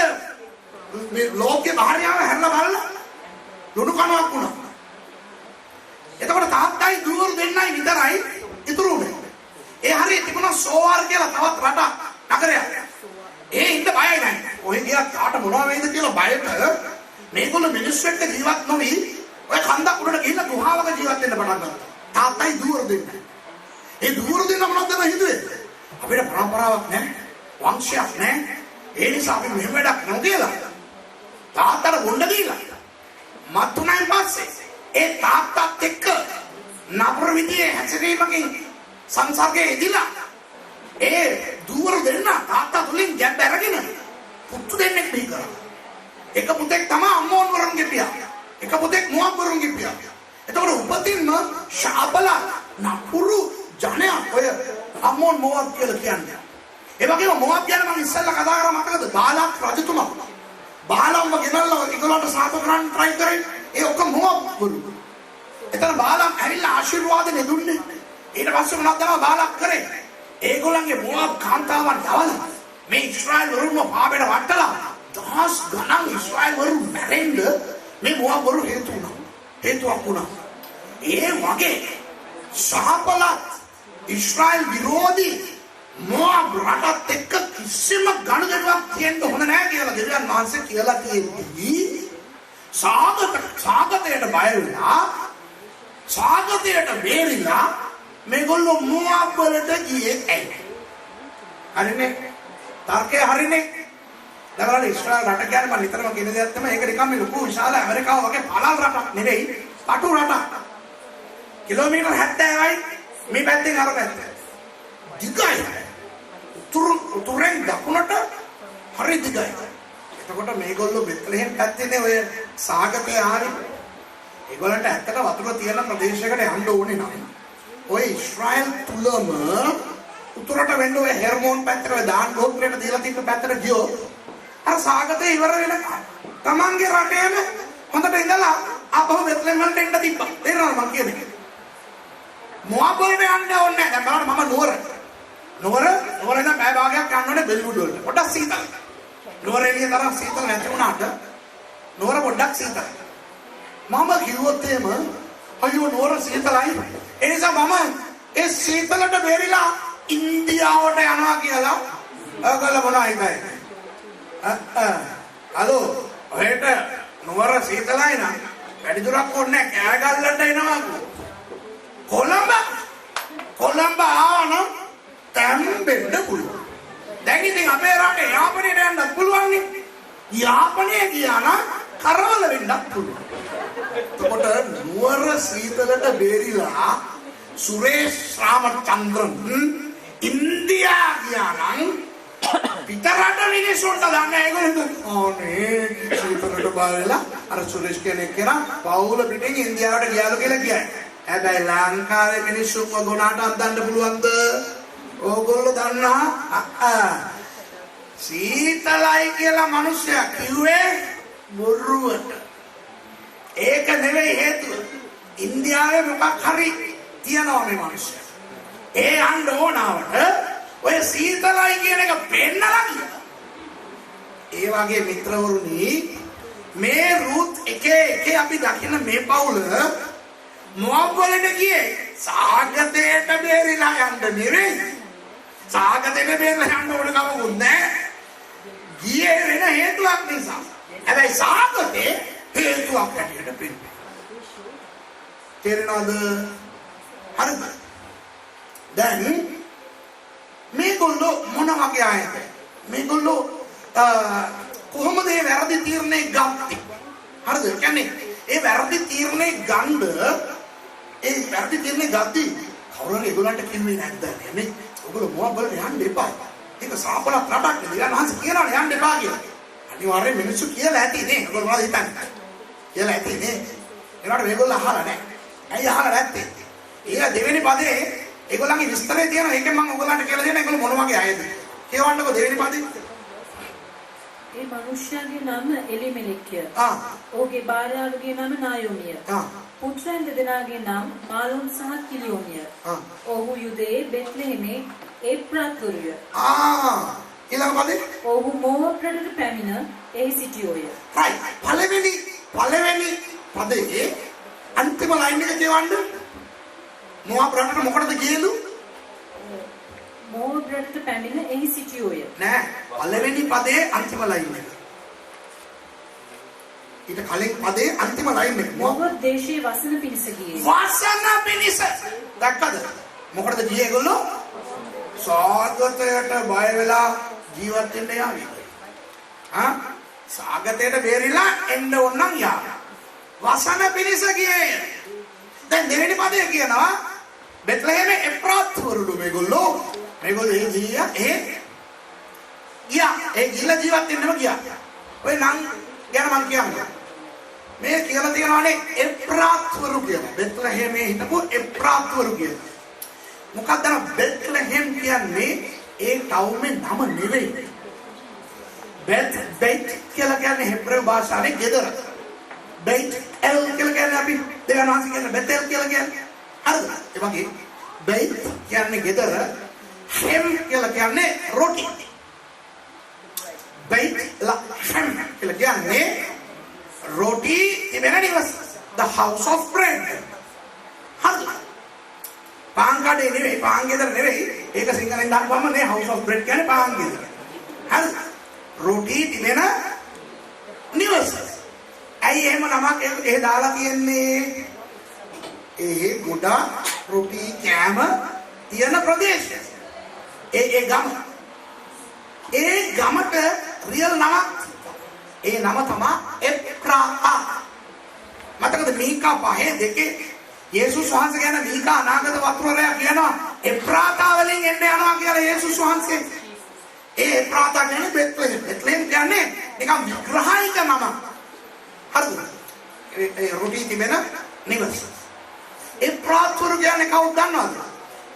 මේ ලෝකේ භාර්යාව හැරලා බලලා ලුණු කණුවක් වුණා. එතකොට තාත්තයි දුවර දෙන්නයි විතරයි ඉතුරු වුණේ. ඒ හරිය තිබුණා සෝවාර් කියලා තවත් රටක් නගරයක්. ඒ ඉන්න බයයි නැහැ. ඔය ගියා කාට මොනවා වෙයිද කියලා බයට මේගොල්ලෝ මිනිස්සු එක්ක ජීවත් නොවි ඔය කන්දක් උඩට ගිහිල්ලා ගුහාවක ජීවත් වෙන්න පටන් ගත්තා. තාත්තයි දුවර දෙන්න. ඒ දුවර දෙන්න මොනවද හිතුවේ? අපිට පරම්පරාවක් නැහැ. වංශයක් නැහැ. ඒ නිසා අපි මෙහෙම වැඩක් නෝ කියලා. තාත්තට බොණ්ඩ දීලා. මත්තුණයින් පස්සේ ඒ තාත්තත් එක්ක නපුර විදියේ හැසිරීමකින් සංසර්ගයේ ඉදිලා ඒ දුවර දෙන්න තාත්තා තුලින් ගැබ් අරගෙන පුතු දෙන්නෙක් බිහි කරා. එක පුතෙක් තමයි අම්මෝන් වරුන්ගේ පියා. එක පුතෙක් මොහොත් වරුන්ගේ පියා. එතකොට උපතින්ම ශාපල නපුරු ජනයා ඔය අම්මෝන් මොහොත් කියලා කියන්නේ. ඒ වගේම මොහොත් ගැන මම ඉස්සෙල්ලා කතා කරා මතකද? බාලක් රජතුමා. බාලම්ව ගෙනල්ලා ඒගොල්ලන්ට සාප කරන්න try කරේ. ඒ ඔක්කොම මොහොත් වරු. එතන බාලම් ඇවිල්ලා ආශිර්වාදෙ දුන්නේ. ඊට පස්සේ මොනවද තමයි බාලක් කරේ? ඒගොල්ලන්ගේ මොහොත් කාන්තාවන් දවලා මේ ඊශ්‍රායල් වරුන්ව පාබෙට වටලා දහස් ගණන් ඊශ්‍රායල් වරුන් මැරෙන්න මේ මොහොත් වරු හේතුවක් වුණා. ඒ වගේ ශාපලත් ඊශ්‍රායල් විරෝධී මොහොත් රටත් එක්ක කිසිම ගනුදෙනුවක් තියෙන්න හොඳ නැහැ කියලා දෙවියන් වහන්සේ කියලා තියෙන්නේ. සාගතයට බය වෙලා සාගතයට බේරිලා මේගොල්ලෝ මොහොත් වලට ගියේ ඇයි? හරිනේ? තර්කය හරිනේ? දැන් ඉස්රායල් රට කියන්නේ මම නිතරම කියන දෙයක් තමයි ඒක නිකන් මේ ලොකු විශාල ඇමරිකාව වගේ පළල් රටක් නෙවෙයි පටු රටක්. කිලෝමීටර් 70යි මේ පැත්තෙන් අර පැත්ත. දිගයි. උතුරෙන් දකුණට හරි දිගයි. එතකොට මේගොල්ලෝ බෙත්ලෙහෙම් පැත්තේනේ ඔය සාගතේ ආරි. ඒගොල්ලන්ට ඇත්තට වතුර තියෙන ප්‍රදේශයකට යන්න ඕනේ නෑ. ඔය ඊශ්‍රායල් තුලම උතුරට වෙන්න ඔය හෙර්මෝන් පැත්තට ඔය දාන් ගෝත්‍රයට දීලා තිබ්බ පැත්තට ගියෝ අර සාගතේ ඉවර වෙනකන් තමන්ගේ රටේම හොඳට ඉඳලා ආපහු බෙත්ලෙහෙම් වලට එන්න තිබ්බා. තේරෙනවද මං කියන්නේ? මොහොත් වලට යන්න ඕනේ නෑ. දැන් බලන්න මම නුවර නම් බය භාගයක් යන්න ඕනේ බෙල්වුඩ් වලට. පොඩ්ඩක් සීතලයි. නුවර එළිය තරම් සීතල නැති වුණාට නුවර පොඩ්ඩක් සීතලයි. මම කිව්වොත් එහෙම අයියෝ නුවර සීතලයි. ඒ නිසා මම ඒ සීතලට බේරිලා ඉන්දියාවට යනවා කියලා ඔයගොල්ලෝ මොනවා හිතන්නේ? හලෝ ඔහෙට නුවර සීතලයි නම් වැඩි දුරක් ඕනේ නැහැ. කෑගල්ලට එනවා. කොළඹ ආවනම් තැම්බෙන්න පුළුවන්. දැන් ඉතින් අපේ රටේ යාපනයට යන්නත් පුළුවන් නේ. යාපනයේ ගියා නම් කරවල වෙන්නත් පුළුවන්. එතකොට නුවර සීතලට බේරිලා සුරේෂ් රාමචන්ද්‍රන් ඉන්දියා ගියා නම් පිටරට මිනිස්සුන්ට දන්නේ ඒගොල්ලෝ අනේ සීතලට බාරලා අර සුරේෂ් කෙනෙක් කරා පවුල පිටින් ඉන්දියාවට ගියාලු කියලා කියන්නේ. හැබැයි ලංකාවේ මිනිස්සුන්ව ගොනාට අද්දන්න පුළුවන්ද? ඕගොල්ලෝ දන්නා සීතලයි කියලා මිනිස්සයා කිව්වේ බොරුවට. ඒක නෙවෙයි හේතුව. ඉන්දියාවේ මොකක් හරි තියනවා මේ මිනිස්සයා. ඒ යන්න ඕනවට ඔය සීතලයි කියන එක පෙන්නලා ගියා. ඒ වගේ මිත්‍රවරුනි මේ රුත් එක අපි දකින මේ පවුල මොව්වලට ගියේ සාගතයට බේරිලා යන්න නෙවෙයි. සාගතයට බේරිලා යන්න ඕන කමකුත් නැහැ. ගියේ වෙන හේතුවක් නිසා. හැබැයි සාගතේ හේතුවක් හැටියට පෙන්නනවා. තේරෙනවද? හරිද? දැන් මේගොල්ලෝ මොන වගේ අයද? මේගොල්ලෝ කොහොමද මේ වැරදි තීරණේ ගත්තේ? හරිද? කියන්නේ ඒ වැරදි තීරණේ ගන්න ඒ වැරදි තීරණේ ගත්තී කවුරුන් ඒගොල්ලන්ට කිව්වේ නැද්ද නේ? ඔයගොල්ලෝ මොකක් බලන්න යන්න එපා. ඒක සාපලක් රටක් නේ. ඊළඟ හන්ස කියනවනේ යන්න එපා කියලා. අනිවාර්යෙන් මිනිස්සු කියලා ඇති නේ. ඔයගොල්ලෝ මොනවද හිතන්නේ? කියලා ඇති නේ. ඒකට මේගොල්ලෝ අහලා නැහැ. ඇයි අහලා නැත්තේ? ඊළඟ දෙවෙනි පදේ ඒගොල්ලන්ගේ විස්තරය තියෙනවා. ඒකෙන් මම ඔයගොල්ලන්ට කියලා දෙන්න. ඒගොල්ලෝ මොන වගේ අයද? කියවන්නකෝ දෙවෙනි පදේ. ඒ මනුෂ්‍යයාගේ නම එලිමෙලෙක්ය. ඔහුගේ භාර්යාවගේ නම නායෝමිය. පුත්‍රයන් දෙදෙනාගේ නම් මාලොන් සහ කිලියෝමිය. ඔහු යුදයේ බෙත්ලෙහෙමේ එප්‍රාත්වරුය. ඊළඟ පදේ ඔහු මෝවප්‍රඩට පැමිණ එහි සිටියෝය. right. පළවෙනි පදේ අන්තිම ලයින් එක කියවන්න. මෝවප්‍රඩට මොකටද ගියලු? මෝවප්‍රඩට පැමිණ එහි සිටියෝය. නෑ පළවෙනි පදේ අන්තිම ලයින් එක. ඊට කලින් පදේ අන්තිම ලයින් එක. මොවබ් දේශයේ වසන පිණිස ගියේ. වසන පිණිස. දැක්කද? මොකටද ගියේ ඒගොල්ලෝ? සාගතයට බය වෙලා ජීවත් වෙන්න යාවි. සාගතයට බේරිලා එන්න ඕන නම් යාවි. වසන පිණිස ගියේ. දැන් දෙවෙනි පදේ කියනවා බෙත්ලෙහෙමේ එප්‍රාත්වරුළු මේගොල්ලෝ. මේගොල්ලෝ ඒ ගියා ඒ ගිහලා ජීවත් වෙන්නම ගියා. ඔය නම් ගැන මම කියන්නේ. මේ කියලා තියෙනවානේ එප්‍රාත්වරු කියලා. බෙත්ලෙහෙමේ හිටපු එප්‍රාත්වරු කියලා. මොකක්ද බෙත්ලෙහෙම් කියන්නේ? ඒ ටවුමේ නම නෙවෙයි. බෙත් කියලා කියන්නේ හෙබ්‍රේව භාෂාවේ ගෙදර. බෙත් එල් කියලා කියන්නේ අපි දෙවනාසි කියන බෙතෙල් කියලා කියන්නේ. හරිද? ඒ වගේ බෙත් කියන්නේ ගෙදර. හෙම් කියලා කියන්නේ රොටි. බෙත් හෙම් කියලා කියන්නේ රොටි තිබෙන නිවස. The house of bread. හරිද? පාන් කඩේ නෙවෙයි, පාන් ගෙදර නෙවෙයි. ඒක සිංහලෙන් දාපුවම නේ house of bread කියන්නේ පාන් ගෙදර. හරිද? රොටි තිබෙන නිවස. ඇයි එහෙම නමක් එහෙ දාලා තියෙන්නේ? ඒ ගොඩක් රොටි කෑම තියෙන ප්‍රදේශය. ඒ ගම. ඒ ගමට රියල් නමක්. ඒ නම තමයි එප්‍රාතා. මතකද මීකා 5:2 යේසුස් වහන්සේ ගැන මීකා අනාගත වතුරරයා කියනවා එප්‍රාතා වලින් එන්න යනවා කියලා යේසුස් වහන්සේ. ඒ එප්‍රාතා කියන්නේ බෙත්ලෙහෙම්. බෙත්ලෙහෙම් කියන්නේ නිකන් විග්‍රහයික නම. හරිද? ඒ රොටි තිබෙන නිවස. එප්‍රාත්වරු කියන්නේ කවුද දන්නවද?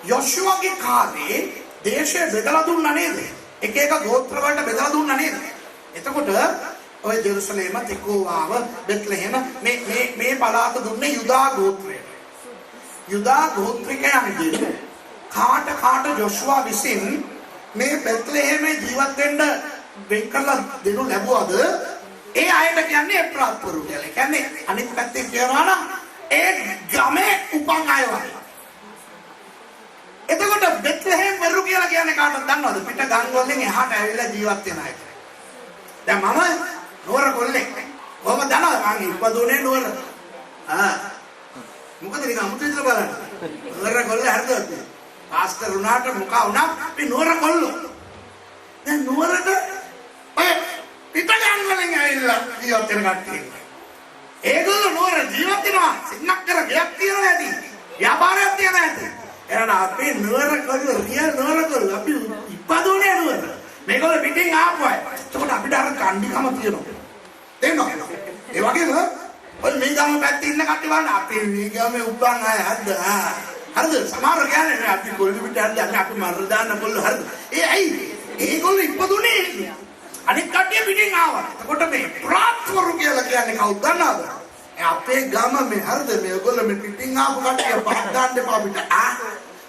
යොෂුවගේ කාලේ දේශය බෙදලා දුන්නා නේද? එක එක ගෝත්‍ර වලට බෙදලා දුන්නා නේද? එතකොට ඔය ජෙරුසලේම, තෙකෝවාව, බෙත්ලෙහෙම මේ පළාත දුන්නේ යුදා ගෝත්‍රයට. යුදා ගෝත්‍රිකයන්ගේ කාට ජොෂුවා විසින් මේ බෙත්ලෙහෙමේ ජීවත් වෙන්න වෙන් කරලා දෙනු ලැබුවද? ඒ අයට කියන්නේ එප්‍රාත්වරු කියලා. කියන්නේ අනිත් පැත්තේ කියනවා නම් ඒ ගමේ උපන් අය වගේ. එතකොට බෙත්ලෙහෙම් වෙරු කියලා කියන්නේ කාටද දන්නවද? පිට ගම් වලින් එහාට ඇවිල්ලා ජීවත් වෙන අය. දැන් මම නුවර කොල්ලෙක්. කොහොමද දන්නවද මං ඉපදුනේ නුවර. මොකද නිකන් අමුතු විදිහට බලන්න. නුවර කොල්ල හරිද? පාස්ටර් උනාට මොකා වුණා අපි නුවර කොල්ලෝ. දැන් නුවරට ඔය පිට ගම් වලින් ඇවිල්ලා ජීවත් වෙන කට්ටිය. ඒගොල්ලෝ නුවර ජීවත් වෙනවා. සින්නක් කර ගයක් තියනවා ඇති. ව්‍යාපාරයක් තියනවා ඇති. එහෙනම් අපි නුවර කොල්ලෝ රියල් නුවර කොල්ලෝ අපි ඉපදුනේ නුවර. මේගොල්ලෝ පිටින් ආපු අය. ඒකට අපිට අර කණ්ඩිකම තියෙනවා. තේරෙනවද? ඒ වගේම ඔය මේ ගම පැත්තේ ඉන්න කට්ටිය බලන්න අපි මේ ගමේ උපන් අය හරිද? හරිද? සමහර කියන්නේ අපි කොල්ලු පිට යන්නේ අපි මර දාන්න කොල්ලෝ හරිද? ඒ ඇයි? ඒගොල්ලෝ ඉපදුනේ. අනිත් කට්ටිය පිටින් ආවා. එතකොට මේ ප්‍රාත්වරු කියලා කියන්නේ කවුද දන්නවද? අපේ ගම මේ හරිද? මේගොල්ලෝ මේ පිටින් ආපු කට්ටිය පහක් දාන්න එපා අපිට.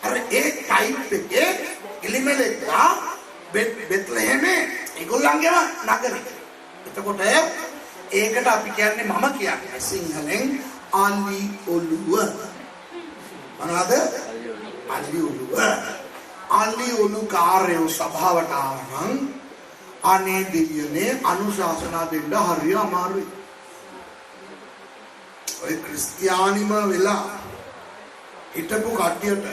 අර ඒ ටයිප් එකේ එලිමෙලෙක්ලා බෙත්ලෙහෙම ඒගොල්ලන්ගේම නගරේ. එතකොට ඒකට අපි කියන්නේ මම කියන්නේ සිංහලෙන් අලි ඔළුව. මොනවාද? අලි ඔළුව. අලි ඔලු කාර්යෝ සභාවට ආවනම් අනේ දෙවියනේ අනුශාසනා දෙන්න හරිය අමාරුයි. ඔය ක්‍රිස්තියානිම වෙලා හිටපු කට්ටියට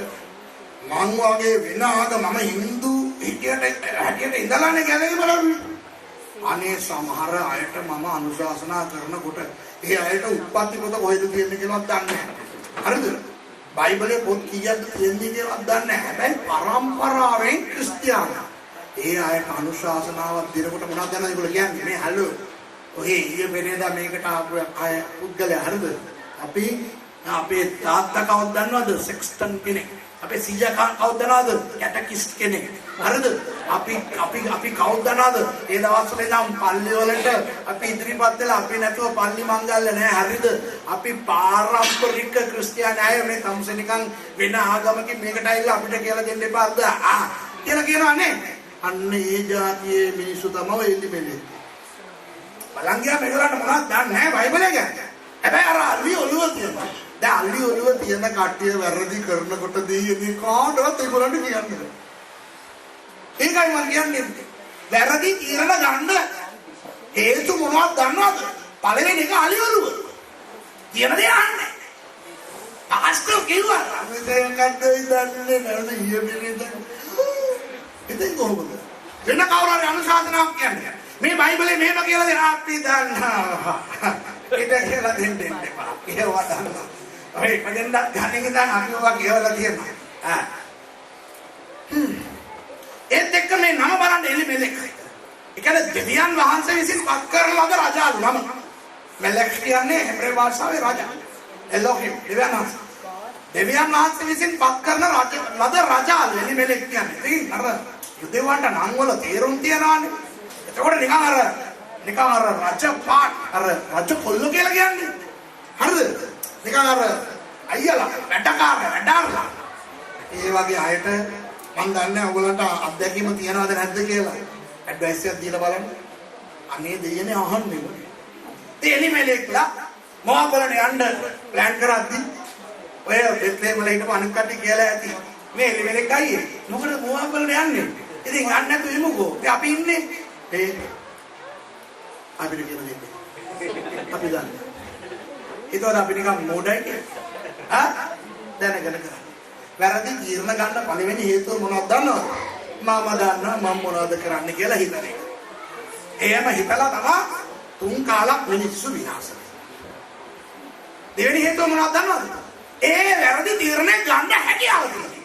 මං වගේ වෙන ආගම මම හින්දු හැටියට ඉඳලානේ ගැලේ බලන්නේ. අනේ සමහර අයට මම අනුශාසනා කරනකොට ඒ අයට උප්පත්ති පොත කොහෙද තියෙන්නේ කියලාවත් දන්නේ නැහැ. හරිද? බයිබලයේ පොත් කීයක්ද තියෙන්නේ කියලාවත් දන්නේ නැහැ. හැබැයි පරම්පරාවෙන් ක්‍රිස්තියානි. ඒ අයට අනුශාසනාවක් දෙනකොට මොනවද දන්නවද ඒගොල්ලෝ කියන්නේ? මේ හලෝ ඔහේ ඊයේ පෙරේදා මේකට ආපු අය පුද්ගලයා හරිද? අපි අපේ තාත්තා කවුද දන්නවද? සෙක්ස්ටන් කෙනෙක්. අපේ සීයා කවුද දන්නවද? කැටකිස්ට් කෙනෙක්. හරිද? අපි කවුද දන්නවද? ඒ දවස්වල ඉඳන් පල්ලි වලට අපි ඉදිරිපත් වෙලා අපි නැතුව පල්ලි මංගල්‍ය නැහැ. හරිද? අපි පාරම්පරික ක්‍රිස්තියානි අය මේ තමුසේ නිකන් වෙන ආගමකින් මේකට ඇවිල්ලා අපිට කියලා දෙන්න එපාද? කියලා කියනවා නේ. අන්න ඒ જાතියේ මිනිස්සු තමයි එලිමෙලේ. බලන් ගියා මේගොල්ලන්ට මොනවද දන්නේ නැහැ බයිබලේ ගැන. හැබැයි අර අලි ඔළුව තියෙනවා. දැන් අලි ඔළුව තියෙන කට්ටිය වැරදි කරනකොට දෙයියනේ කාටවත් ඒගොල්ලන්ට කියන්නේ. ඒකයි මම කියන්නේ. වැරදි තීරණ ගන්න හේතු මොනවද දන්නවද? පළවෙනි එක අලි ඔළුව. කියන දේ අහන්නේ. පාස්ටර් කිව්වා අපි දැන් කද්දේ දන්නේ නැද්ද ඊයේ මෙතන. ඉතින් කොහොමද? වෙන කවුරු හරි අනුශාසනාවක් කියන්නේ. මේ බයිබලේ මේව කියලා දෙන අපි දන්නවා. ඒක කියලා දෙන්න එපා. ඒවා දන්නවා. ඔය කදෙන්ද ගණන් ඉඳන් අපි ඔවා කියවලා තියෙනවා. ඒත් එක්ක මේ නම බලන්න එලිමෙලෙක්. ඒ කියන්නේ දෙවියන් වහන්සේ විසින් පත් කරන ලද රජාලු නම. මෙලෙක් කියන්නේ හෙබ්‍රේ භාෂාවේ රජා. එලෝහිම් දෙවියන් වහන්සේ විසින් පත් කරන ලද රජාලු එලිමෙලෙක් කියන්නේ. ඉතින් අර යුදෙවන්ට නම් වල තේරුම් තියනවානේ. එතකොට නිකන් අර රජ පාට අර රජ කොල්ල කියලා කියන්නේ. හරිද? නිකන් අර අයියලා වැඩකාරලා. ඒ වගේ අයට මම දන්නේ ඔයගලන්ට අත්දැකීම තියනවද නැද්ද කියලා. ඇඩ්වයිස් එකක් දීලා බලන්න. අනේ දෙයනේ අහන්නේ. එලිමෙලෙක්ලා මොහොතකට යන්න ප්ලෑන් කරද්දි ඔය බෙත්ලේම් වල හිටපු අනිත් කට්ටිය කියලා ඇති. මේ එලිමෙලෙක් අයියේ. මොකද මොහොතකට යන්නේ? ඉතින් යන්න නැතුව ඉමුකෝ. අපි ඉන්නේ ඒ අපිට කියලා දෙන්නේ. අපි දන්නේ. ඒතකොට අපි නිකන් මොඩයි කියන්නේ. දැනගෙන කරන්නේ. වැරදි තීරණ ගන්න පළවෙනි හේතුව මොනවද දන්නවද? මම දන්නවා මම මොනවද කරන්න කියලා හිතන එක. එහෙම හිතලා තමයි තුන් කාලක් මිනිස්සු විනාශ වෙන්නේ. දෙවෙනි හේතුව මොනවද දන්නවද? ඒ වැරදි තීරණ ගන්න හැකියාව තියෙනවා.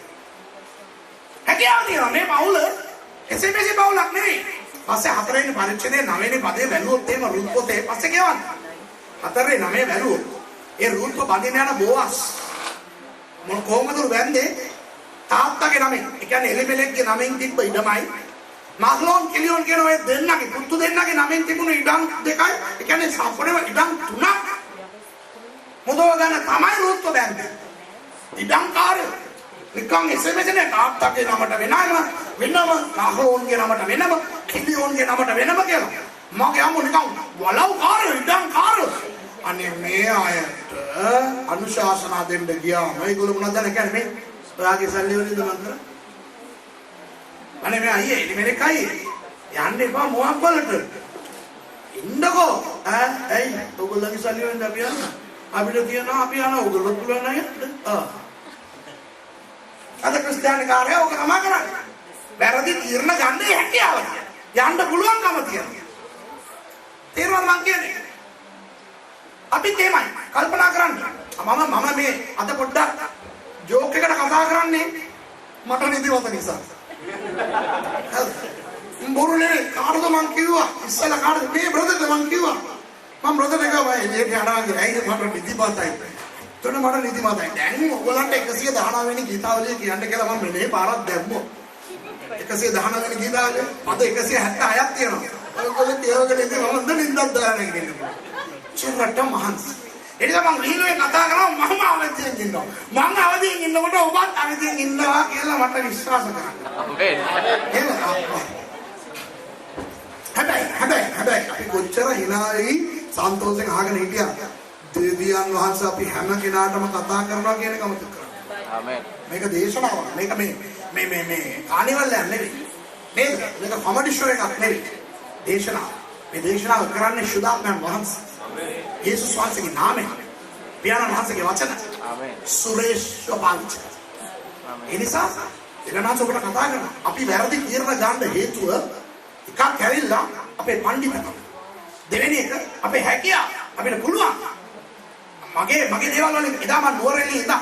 හැකියාව තියෙනවා මේ පවුල එසේමෙසි පවුලක් නෙවෙයි. පස්සේ හතරවෙනි පරිච්ඡේදයේ 9 වෙනි පදේ බැලුවොත් එහෙම රුත් පොතේ පස්සේ කියවන්න. 4 9 බැලුවොත් ඒ රුත් පදින යන බෝවස් මොන කොහොමද වැන්දේ තාත්තගේ නමෙන්. ඒ කියන්නේ එලිමෙලෙක්ගේ නමෙන් තිබ්බ ඉඩමයි මහ්ලෝන් කිලියෝන් කියන ඔය දෙන්නගේ පුතු දෙන්නගේ නමෙන් තිබුණු ඉඩම් දෙකයි. ඒ කියන්නේ සම්පූර්ණව ඉඩම් 3ක් මොදව ගන්න තමයි රුත් වැන්දේ. ඉඩම් කාර්ය නිකන් එසෙමෙසනේ තාත්තගේ නමට වෙනම මහ්ලෝන්ගේ නමට වෙනම කිලියෝන්ගේ නමට වෙනම කියලා. මගේ අම්මෝ නිකන් වලව් කාර්ය ඉඩම් කාර්ය අනේ මේ අයට අනුශාසනා දෙන්න ගියාම ඒගොල්ලෝ මොනවද කියන්නේ මේ ඔයාගේ සල්ලි වලින්ද මන් කරන්නේ අනේ මේ අයියේ මෙලෙක් අයියේ යන්න එපා මොහක් වලට ඉන්නකෝ ඇයි ඔයගොල්ලෝගේ සල්ලි වලින්ද අපි යන්නේ අපිට කියනවා අපි යනවා ඔයගොල්ලෝ පුළුවන් නේද අද ක්‍රිස්තියානි කාර්යය ඔක තමයි කරන්නේ වැරදි තීරණ ගන්න හැකියාව යන්න පුළුවන්කම තියෙනවා තේරුණාද මං කියන්නේ අපි තේමයි කල්පනා කරන්න මම මේ අද පොඩ්ඩක් ජෝක් එකකට කතා කරන්නේ මට නිදිමත නිසා බොරුනේ කාටද මං කිව්වා ඉස්සලා කාටද මේ බ්‍රදර්ද මං කිව්වා මම බ්‍රදර්ට ගියා මේක යනවා ඇයි මට නිදිමතයි එතන මට නිදිමතයි දැන් ඔයගලන්ට 119 වෙනි ගීතාවලිය කියන්න කියලා මම මේ පාරක් දැම්මෝ 119 වෙනි ගීතාවලිය අද 176ක් තියෙනවා ඔයගොල්ලෝ තියවගෙන ඉන්නේ මම හොඳ නිින්දක් දාලා ඉන්නේ චිරට මහන්සි එනිසා මම රීලුවේ කතා කරනවා මම අවදියෙන් ඉන්නවා මම අවදියෙන් ඉන්නකොට ඔබත් අවදියෙන් ඉන්නවා කියලා මට විශ්වාස කරන්න හැබැයි අපි කොච්චර හිනායි සන්තෝෂෙන් අහගෙන හිටියා දෙවියන් වහන්සේ අපි හැම කෙනාටම කතා කරනවා කියන එක අමතක කරන්න ආමෙන් මේක දේශනාවක් මේක මේ කානිවල් එකක් නෙවෙයි නේද මේක කොමඩි ෂෝ එකක් නෙවෙයි දේශනාව මේ දේශනාව කරන්නේ ශුද්ධාත්මයන් වහන්සේ යේසුස් වහන්සේගේ නාමයෙන් පියාණන් වහන්සේගේ වචන ආමෙන් සුරේෂ් ශෝභාන්ච ඒ නිසා එනනාස ඔබට කතා කරනවා අපි වැරදි තීරණ ගන්න හේතුව එකක් ඇවිල්ලා අපේ පඬිතුකම දෙවෙනි එක අපේ හැකියාව අපිට පුළුවන් මගේ දේවල් වලින් එදා මම නුවරඑළියේ ඉඳන්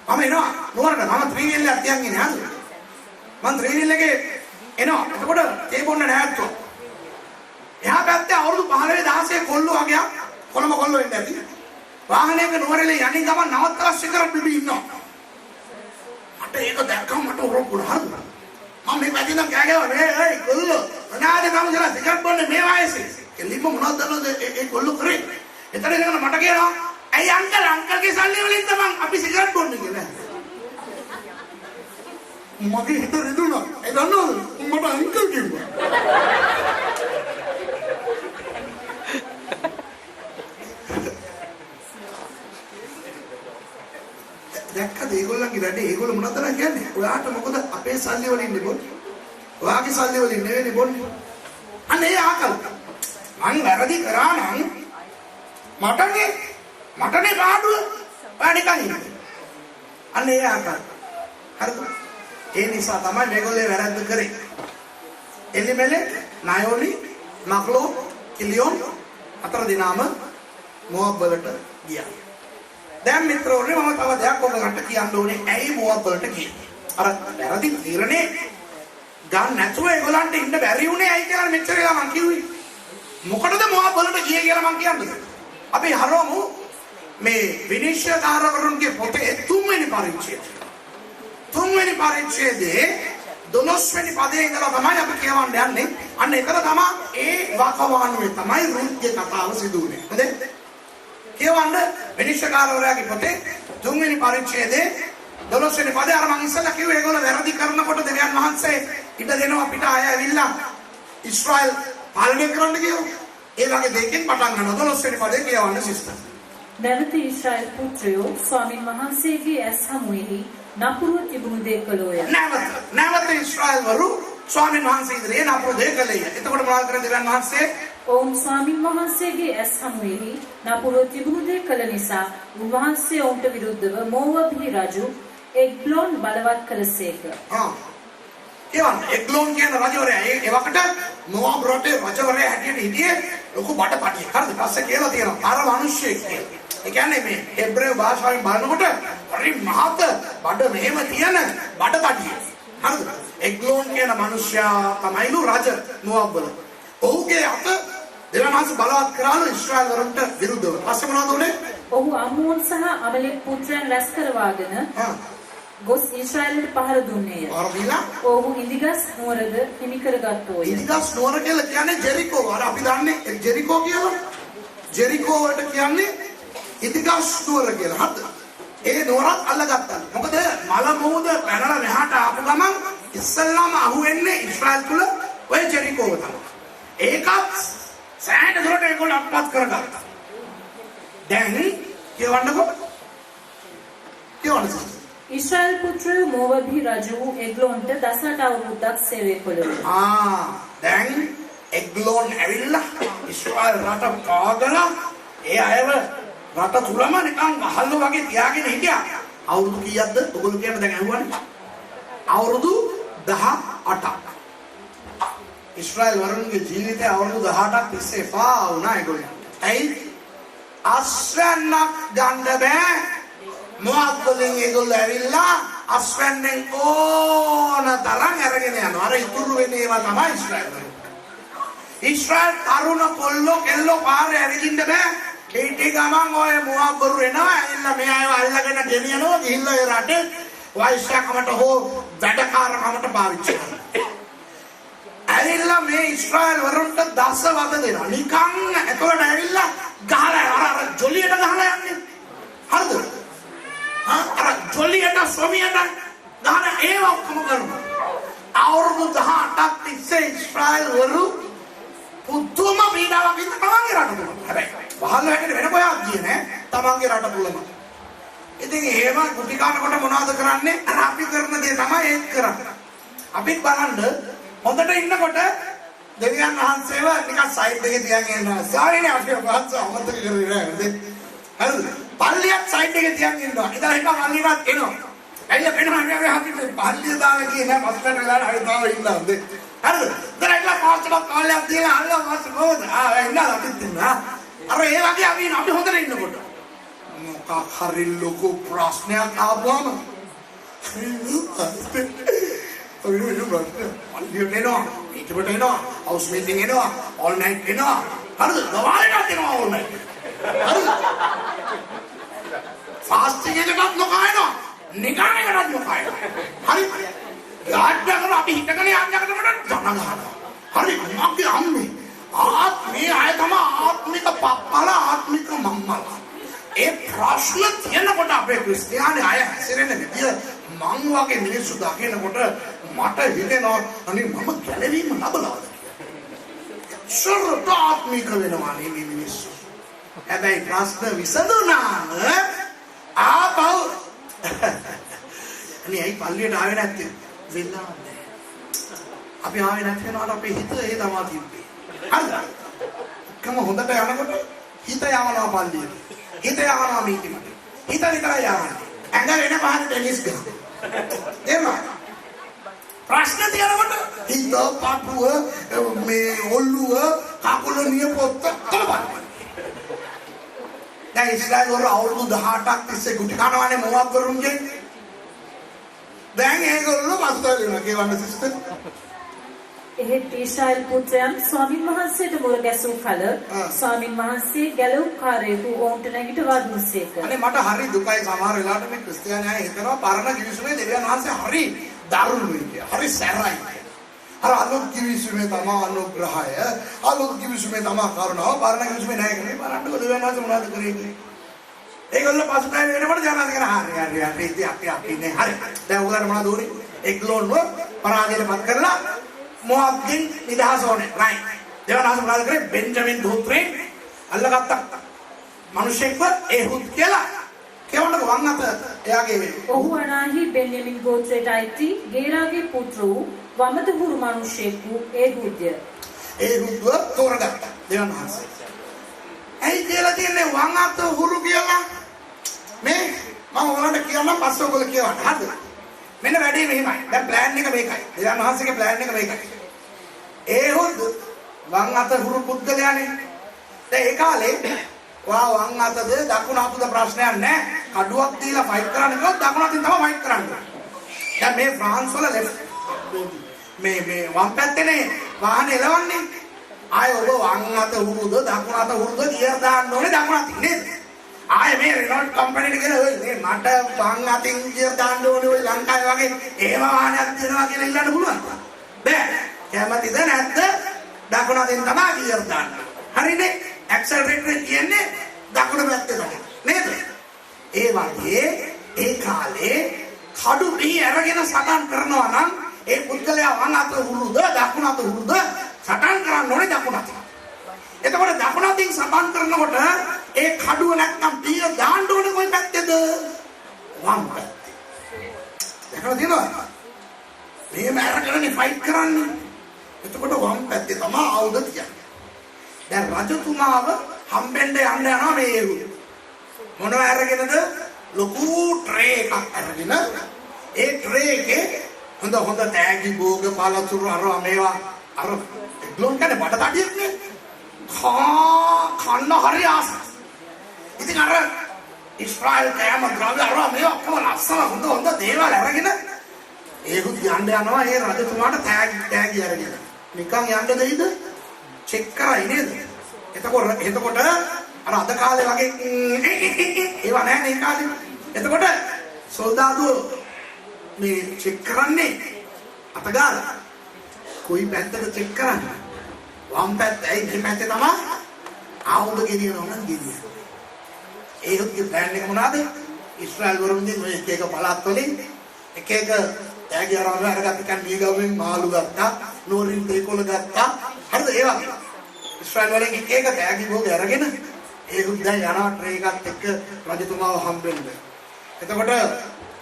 මම එනවා නුවරට මම ත්‍රිවිල්ලක් තියන් ඉන්නේ හරිද මම ත්‍රිවිල් එකේ එනවා එතකොට තේ බොන්න නැහැත්තෝ එහා පැත්තේ අවුරුදු 15 16 කොල්ලෝ වගේ කොළම කොල්ලෝ ඉන්නේ ඇති වාහනයක නුවරඑළියේ යන්නේ ගමන් නවත්තලා ශිකර බිබී ඉන්නවා මට ඒක දැක්කම මට උරපුණා හරිද මම මේ පැත්තෙන් කෑ ගැවුවා ඒ කොල්ලෝ අනාදේ මම ජලා සිගරට් බොන්නේ මේ වයසේ කෙලින්ම මොනවද දන්නවද ඒ කොල්ලෝ කරේ එතන ඉඳගෙන මට කියනවා ඇයි අංකල්ගේ සල්ලි වලින් තමයි අපි සිගරට් බොන්නේ කියලා මගේ හිත රිදුණා ඒ දන්නවද මට අංකල් කිව්වා දැක්කද ඒගොල්ලන්ගේ වැඩේ ඒගොල්ලෝ මොනවද කියන්නේ ඔයාට මොකද අපේ සල්ලි වලින් නෙබොන්නේ ඔයාගේ සල්ලි වලින් නෙවෙයි බොන්නේ අනේ ආකල් මං වැරදි කරා නම් මටනේ පාඩුව ඔයා නිකන් ඉන්නේ අනේ ආකල් හරිද ඒ නිසා තමයි මේගොල්ලෝ වැරද්ද කරේ එලිමෙලෙ නයෝනි මක්ලෝ කිලියොන් අතර දිනාම මොහොබ් වලට ගියා දැන් මිත්‍රෝනේ මම තව දෙයක් ඔබලන්ට කියන්න ඕනේ ඇයි මොහොබ් වලට ගියේ අර වැරදි තීරණේ ගන්න නැතුව ඒගොල්ලන්ට ඉන්න බැරි වුණේ ඇයි කියලා මෙච්චර වෙලා මං කිව්වේ මොකටද මොහොබ් වලට ගියේ කියලා මං කියන්නේ අපි හරවමු මේ විනිශ්චයකාරවරුන්ගේ පොතේ 3 වෙනි පරිච්ඡේදයේ 12 වෙනි පදයේ ඉඳලා තමයි අපි කියවන්න යන්නේ අන්න එතන තමයි ඒ වකවානුවේ තමයි රුත්ගේ කතාව සිදු වෙන්නේ හරිද කියවන්න විනිශ්චයකාරවරයාගේ පොතේ 3 වෙනි පරිච්ඡේදයේ 12 වෙනි පදේ අර මං ඉස්සෙල්ලා කිව්වේ ඒගොල්ලෝ වැරදි කරනකොට දෙවියන් වහන්සේ ඉඩ දෙනවා අපිට ආය ඇවිල්ලා ඊශ්‍රායල් පාලනය කරන්න කියලා ඒ වගේ දෙකකින් පටන් ගන්නවා 12 වෙනි පදේ කියවන්න සිස්ටර් නැවත ඊශ්‍රායල් පුත්‍රයෝ ස්වාමින් වහන්සේගේ ඇස් හමුවෙහි නපුරුව තිබුණු දේ කළෝය. නැවත ඊශ්‍රායල් වරු ස්වාමින් වහන්සේ ඉදිරියේ නපුරු දේ කළේය. එතකොට මොනවද කරන්නේ දෙවියන් වහන්සේ? ඔවුන් ස්වාමින් වහන්සේගේ ඇස් හමුවෙහි නපුරුව තිබුණු දේ කළ නිසා උන්වහන්සේ ඔවුන්ට විරුද්ධව මෝවබ්හි රජු එග්ලෝන් බලවත් කළසේක. ඒවන් එග්ලෝන් කියන රජවරයා ඒ වකට මොවාබ් රටේ රජවරයා හැටියට හිටියේ ලොකු බඩපටියෙක්. හරිද? පස්සේ කියලා තියෙනවා අර මිනිස්සෙක් කියලා. ඒ කියන්නේ මේ හෙබ්‍රේව භාෂාවෙන් බලනකොට හරි මහත බඩ මෙහෙම තියෙන බඩපටියෙක්. හරිද? එග්ලෝන් කියන මිනිසයා තමයිලු රජ මොවාබ් වල. ඔහුගේ අත දෙවනාස බලවත් කරාලු ඊශ්‍රායල් වරුන්ට විරුද්ධව. පස්සේ මොනවද උනේ? ඔහු අම්මෝන් සහ අමලෙක් පුත්‍රයන් රැස් කරවාගෙන ගොස් ඊශ්‍රායලට පහර දුන්නේය. ඔහු ඉදිගස් නුවරද හිමි කරගත්තෝය. ඉදිගස් නුවර කියලා කියන්නේ ජෙරිකෝ. අර අපි දන්නේ ජෙරිකෝ කියලා. ජෙරිකෝ වලට කියන්නේ ඉදිගස් නුවර කියලා. හරිද? ඒ නුවරත් අල්ලගත්තා. මොකද මල මොහොත පැනලා මෙහාට ආපු ගමන් ඉස්සල්ලාම අහුවෙන්නේ ඊශ්‍රායල් තුල ඔය ජෙරිකෝ තමයි. ඒකත් සෑහෙන දුරට ඒගොල්ලෝ අත්පත් කරගත්තා. දැන් කියවන්නකෝ. කියවන්න සිස්ටර්. ඊශ්‍රායල් පුත්‍රයෝ මෝවාබි රජු වූ එග්ලොන්ට 18 අවුරුද්දක් සේවය කළෝය. දැන් එග්ලොන් ඇවිල්ලා ඊශ්‍රායල් රට කාගලා ඒ අයව රට තුලම නිකන් අහල්ල වගේ තියාගෙන හිටියා. අවුරුදු කීයක්ද? ඔයගොල්ලෝ කියන දැන් අහුවනේ. අවුරුදු 18ක්. ඊශ්‍රායල් වරුන්ගේ ජීවිතේ අවුරුදු 18ක් තිස්සේ එපා වුණා ඒගොල්ලෝ. ඇයි? අස්වැන්නක් ගන්න බෑ. මොකද වලින් ඒගොල්ලෝ ඇවිල්ලා අස්වැන්නෙන් ඕන තරම් අරගෙන යනවා. අර ඉතුරු වෙන්නේ ඒවා තමයි ඊශ්‍රායල්. ඊශ්‍රායල් තරුණ කොල්ලෝ කෙල්ලෝ පාරේ ඇවිදින්න බෑ. ඒටි ගමන් ඔය මොහබරු එනවා. එන්න මේ අයව අල්ලගෙන ගෙනියනවා. ගිහිල්ලා ඒ රටේ වයිස්කමට හෝ වැඩකාරකමට පාවිච්චි කරනවා. ඇවිල්ලා මේ ඊශ්‍රායල් වරුන්ට දස වද දෙනවා. නිකන් එතකොට ඇවිල්ලා ගහලා අර ජොලියට ගහලා යන්නේ. හරිද? අර ජොලියට සොමියට ගහන ඒව ඔක්කොම කරනවා. අවුරුදු 18ක් තිස්සේ ඊශ්‍රායල් වරු පුදුම පීඩාවක් ඉන්න තමන්ගේ රට තුල. හැබැයි වහල් හැකේ වෙන කොහොමද ගියේ නෑ තමන්ගේ රට තුලම. ඉතින් එහෙම කුටි කානකොට මොනවද කරන්නේ? අර අපි කරන දේ තමයි ඒක කරන්නේ. අපිත් බලන්න හොඳට ඉන්නකොට දෙවියන් වහන්සේව නිකන් සයිඩ් එකේ තියන් ඉන්නවා. සාරිනේ අපි වහන්සේ අමතක කරේ නෑ. හරිද? පල්ලියක් සයිඩ් එකේ තියන් ඉන්නවා. ඉතින් එක මල්ලිවත් එනවා. ඇයිලා වෙනවා මේ අපි පල්ලිය දාලා ගියේ නෑ පස්සට වෙලා හරි තාම ඉන්නවා. හරිද? දැන් ඒක පාස්ටර් කාලයක් තියලා අල්ලා මාස් මොකද? ඉන්නවා අපිත් ඉන්නවා. අර ඒ වගේ අපි හොඳට ඉන්නකොට මොකක් හරි ලොකු ප්‍රශ්නයක් ආවම පල්ලියට එනවා, පිටුවට එනවා, හවුස් මීටින් එනවා, ඕල් නයිට් එනවා. හරිද? ගවාලකට එනවා ඕල් නයිට්. හරිද? ෆාස්ටිං එකකට නොකයනවා. නිකන් එකකට නොකයනවා. හරිද? යාත්‍රාකර අපි හිතගෙන යන්නකට ජනගහනවා. හරි මගේ අම්මේ ආත්මේ අය තමයි ආත්මික පප්පලා ආත්මික මම්මලා. ඒ ප්‍රශ්න තියෙනකොට අපේ ක්‍රිස්තියානි අය හැසිරෙන විදිය මං වගේ මිනිස්සු දකිනකොට මට හිතෙනවා අනේ මම ගැලවීම ලබනවාද කියලා. සර්ව ආත්මික වෙනවා මේ මිනිස්සු. හැබැයි ප්‍රශ්න විසඳුණාම ආපහු අනේ ඇයි පල්ලියට ආවේ නැත්තේ? වෙලා නැහැ. අපි ආවේ නැත්නම් අපේ හිත ඒ තමයි තිබ්බේ. හරිද? කම හොඳට යනකොට හිත යවනවා පල්ලියට. හිත යවනවා මීටිමට. හිත විතරයි යවන්නේ. ඇඟ වෙන පහන ටෙනිස් ගහනවා. එහෙමයි. ප්‍රශ්න තියනකොට හිත පාපුව මේ ඔල්ලුව කකුල නියපොත්ත තලබන්නේ. දැන් ඉස්රායල් වල අවුරුදු 18ක් තිස්සේ ගුටි කනවානේ මොකක් කරුන්ගේ. දැන් ඒගොල්ලෝ මස්තර වෙනවා කියවන්න සිස්ටර්. එහෙත් ඊශ්‍රායල් පුත්‍රයන් ස්වාමීන් වහන්සේට මුල ගැසූ කල ස්වාමීන් වහන්සේ ගැලවුම්කාරයෙකු ඔවුන්ට නැගිට වදිනසේක. අනේ මට හරි දුකයි සමහර වෙලාවට මේ ක්‍රිස්තියානි අය හිතනවා පරණ කිවිසුමේ දෙවියන් වහන්සේ හරි දරුණුයි කියලා. හරි සැරයි. අර අලුත් කිවිසුමේ තමයි අනුග්‍රහය. අලුත් කිවිසුමේ තමයි කරුණාව. පරණ කිවිසුමේ නැහැ කියන්නේ බලන්නකො දෙවියන් වහන්සේ මොනවද කරේ කියලා. ඒගොල්ලෝ පසුතැවෙ වෙනකොට ජනවාද කියන හරි ඉතින් අපි නේ හරි. දැන් උගලට මොනවද උනේ? එග්ලොන්ව පරාජයටපත් කරලා මොහොත්කින් නිදහස ඕනේ. රයිට්. දෙවනාස මොනවද කරේ? බෙන්ජමින් දූත්‍රේ අල්ලගත්තා. මිනිසෙක්ව ඒහුද් කියලා කියවන්නකො වං අත එයාගේ වේ. ඔහු අනාහි බෙන්ජමින් ගෝත්‍රයට අයිති ගේරාගේ පුත්‍ර වූ වමදහුරු මිනිසෙකු ඒහුද්ය. ඒහුද්ව තෝරගත්තා දෙවනාස. ඇයි කියලා තියන්නේ වං අත හුරු කියලා? මේ මම ඔයාලට කියන්න පස්සේ ඔයගොල්ලෝ කියවන්න. හරිද? මෙන්න වැඩේ මෙහෙමයි. දැන් ප්ලෑන් එක මේකයි. දෙවියන් වහන්සේගේ ප්ලෑන් එක මේකයි. ඒහුද් වං අත හුරු පුද්ගලයානේ. දැන් ඒ කාලේ වං අතද දකුණු අතද ප්‍රශ්නයක් නැහැ. කඩුවක් දීලා ෆයිට් කරන්න ගියොත් දකුණු අතින් තමයි ෆයිට් කරන්නේ. දැන් මේ ෆ්‍රාන්ස් වල මේ වම් පැත්තේනේ වාහනේ එලවන්නේ. ආය ඔබ වං අත හුරුද දකුණු අත හුරුද කියලා දාන්න ඕනේ දකුණු අතින් නේද? ආය මේ රෙනෝල්ට් කම්පැනිට කියලා ඔය මේ මට වං අතින් කියලා දාන්න ඕනේ ඔය ලංකාවේ වගේ එහෙම වාහනයක් දෙනවා කියලා ඉල්ලන්න පුළුවන්. බෑ. කැමතිද නැද්ද? දකුණු අතින් තමයි කියලා දාන්න. හරිනේ? ඇක්සලරේටර් කියන්නේ දකුණු පැත්තේ තමයි. නේද? ඒ වගේ ඒ කාලේ කඩු පිහි අරගෙන සටන් කරනවා නම් ඒ පුද්ගලයා වං අත හුරුද දකුණු අත හුරුද සටන් කරන්න ඕනේ දකුණු අත. එතකොට දකුණ අතින් සබන් කරනකොට ඒ කඩුව නැත්නම් පීර දාන්න ඕනේ කොයි පැත්තේද? වම් පැත්තේ. දැකලා තියෙනවද? මේ අරගෙනනේ ෆයිට් කරන්නේ. එතකොට වම් පැත්තේ තමයි ආයුධ තියන්නේ. දැන් රජතුමාව හම්බෙන්න යන්න යනවා මේ ඒගොල්ලෝ. මොනව අරගෙනද? ලොකු ට්‍රේ එකක් අරගෙන ඒ ට්‍රේ එකේ හොඳ තෑගි භෝග පළතුරු අර මේවා අර එග්ලොන් කන්නේ බඩ තඩියක් නේ. කන්න හරි ආසයි. ඉතින් අර ඉස්රායල් කෑම ද්‍රව්‍ය අර මේවා ඔක්කොම ලස්සන හොඳ දේවල් අරගෙන ඒගොල්ලෝ යන්න යනවා ඒ රජතුමාට තෑගි අරගෙන. නිකන් යන්න දෙයිද? චෙක් කරයි නේද? එතකොට අර අද කාලේ වගේ ඒවා නැහැ නේ කාලේ. එතකොට සොල්දාදුවෝ මේ චෙක් කරන්නේ අතගාලා. කොයි පැත්තද චෙක් කරන්නේ? වම් පැත්ත. ඇයි මේ පැත්තේ තමයි ආයුධ ගෙනියනවා නම් ගෙනියන. ඒකේ ප්ලෑන් එක මොනවාද? ඉස්රායල් වරුන්ගේ මේ එක පළාත් වලින් එක තෑගි අරගත්ත කන් මීගවෙන් මාළු ගත්තා, නෝරින් තේකොළ ගත්තා. හරිද? ඒ වගේ ඉස්රායල් වලින් එක තෑගි භෝග අරගෙන ඒගොල්ලෝ දැන් යනවා ට්‍රේ එකත් එක්ක රජතුමාව හම්බෙන්න. එතකොට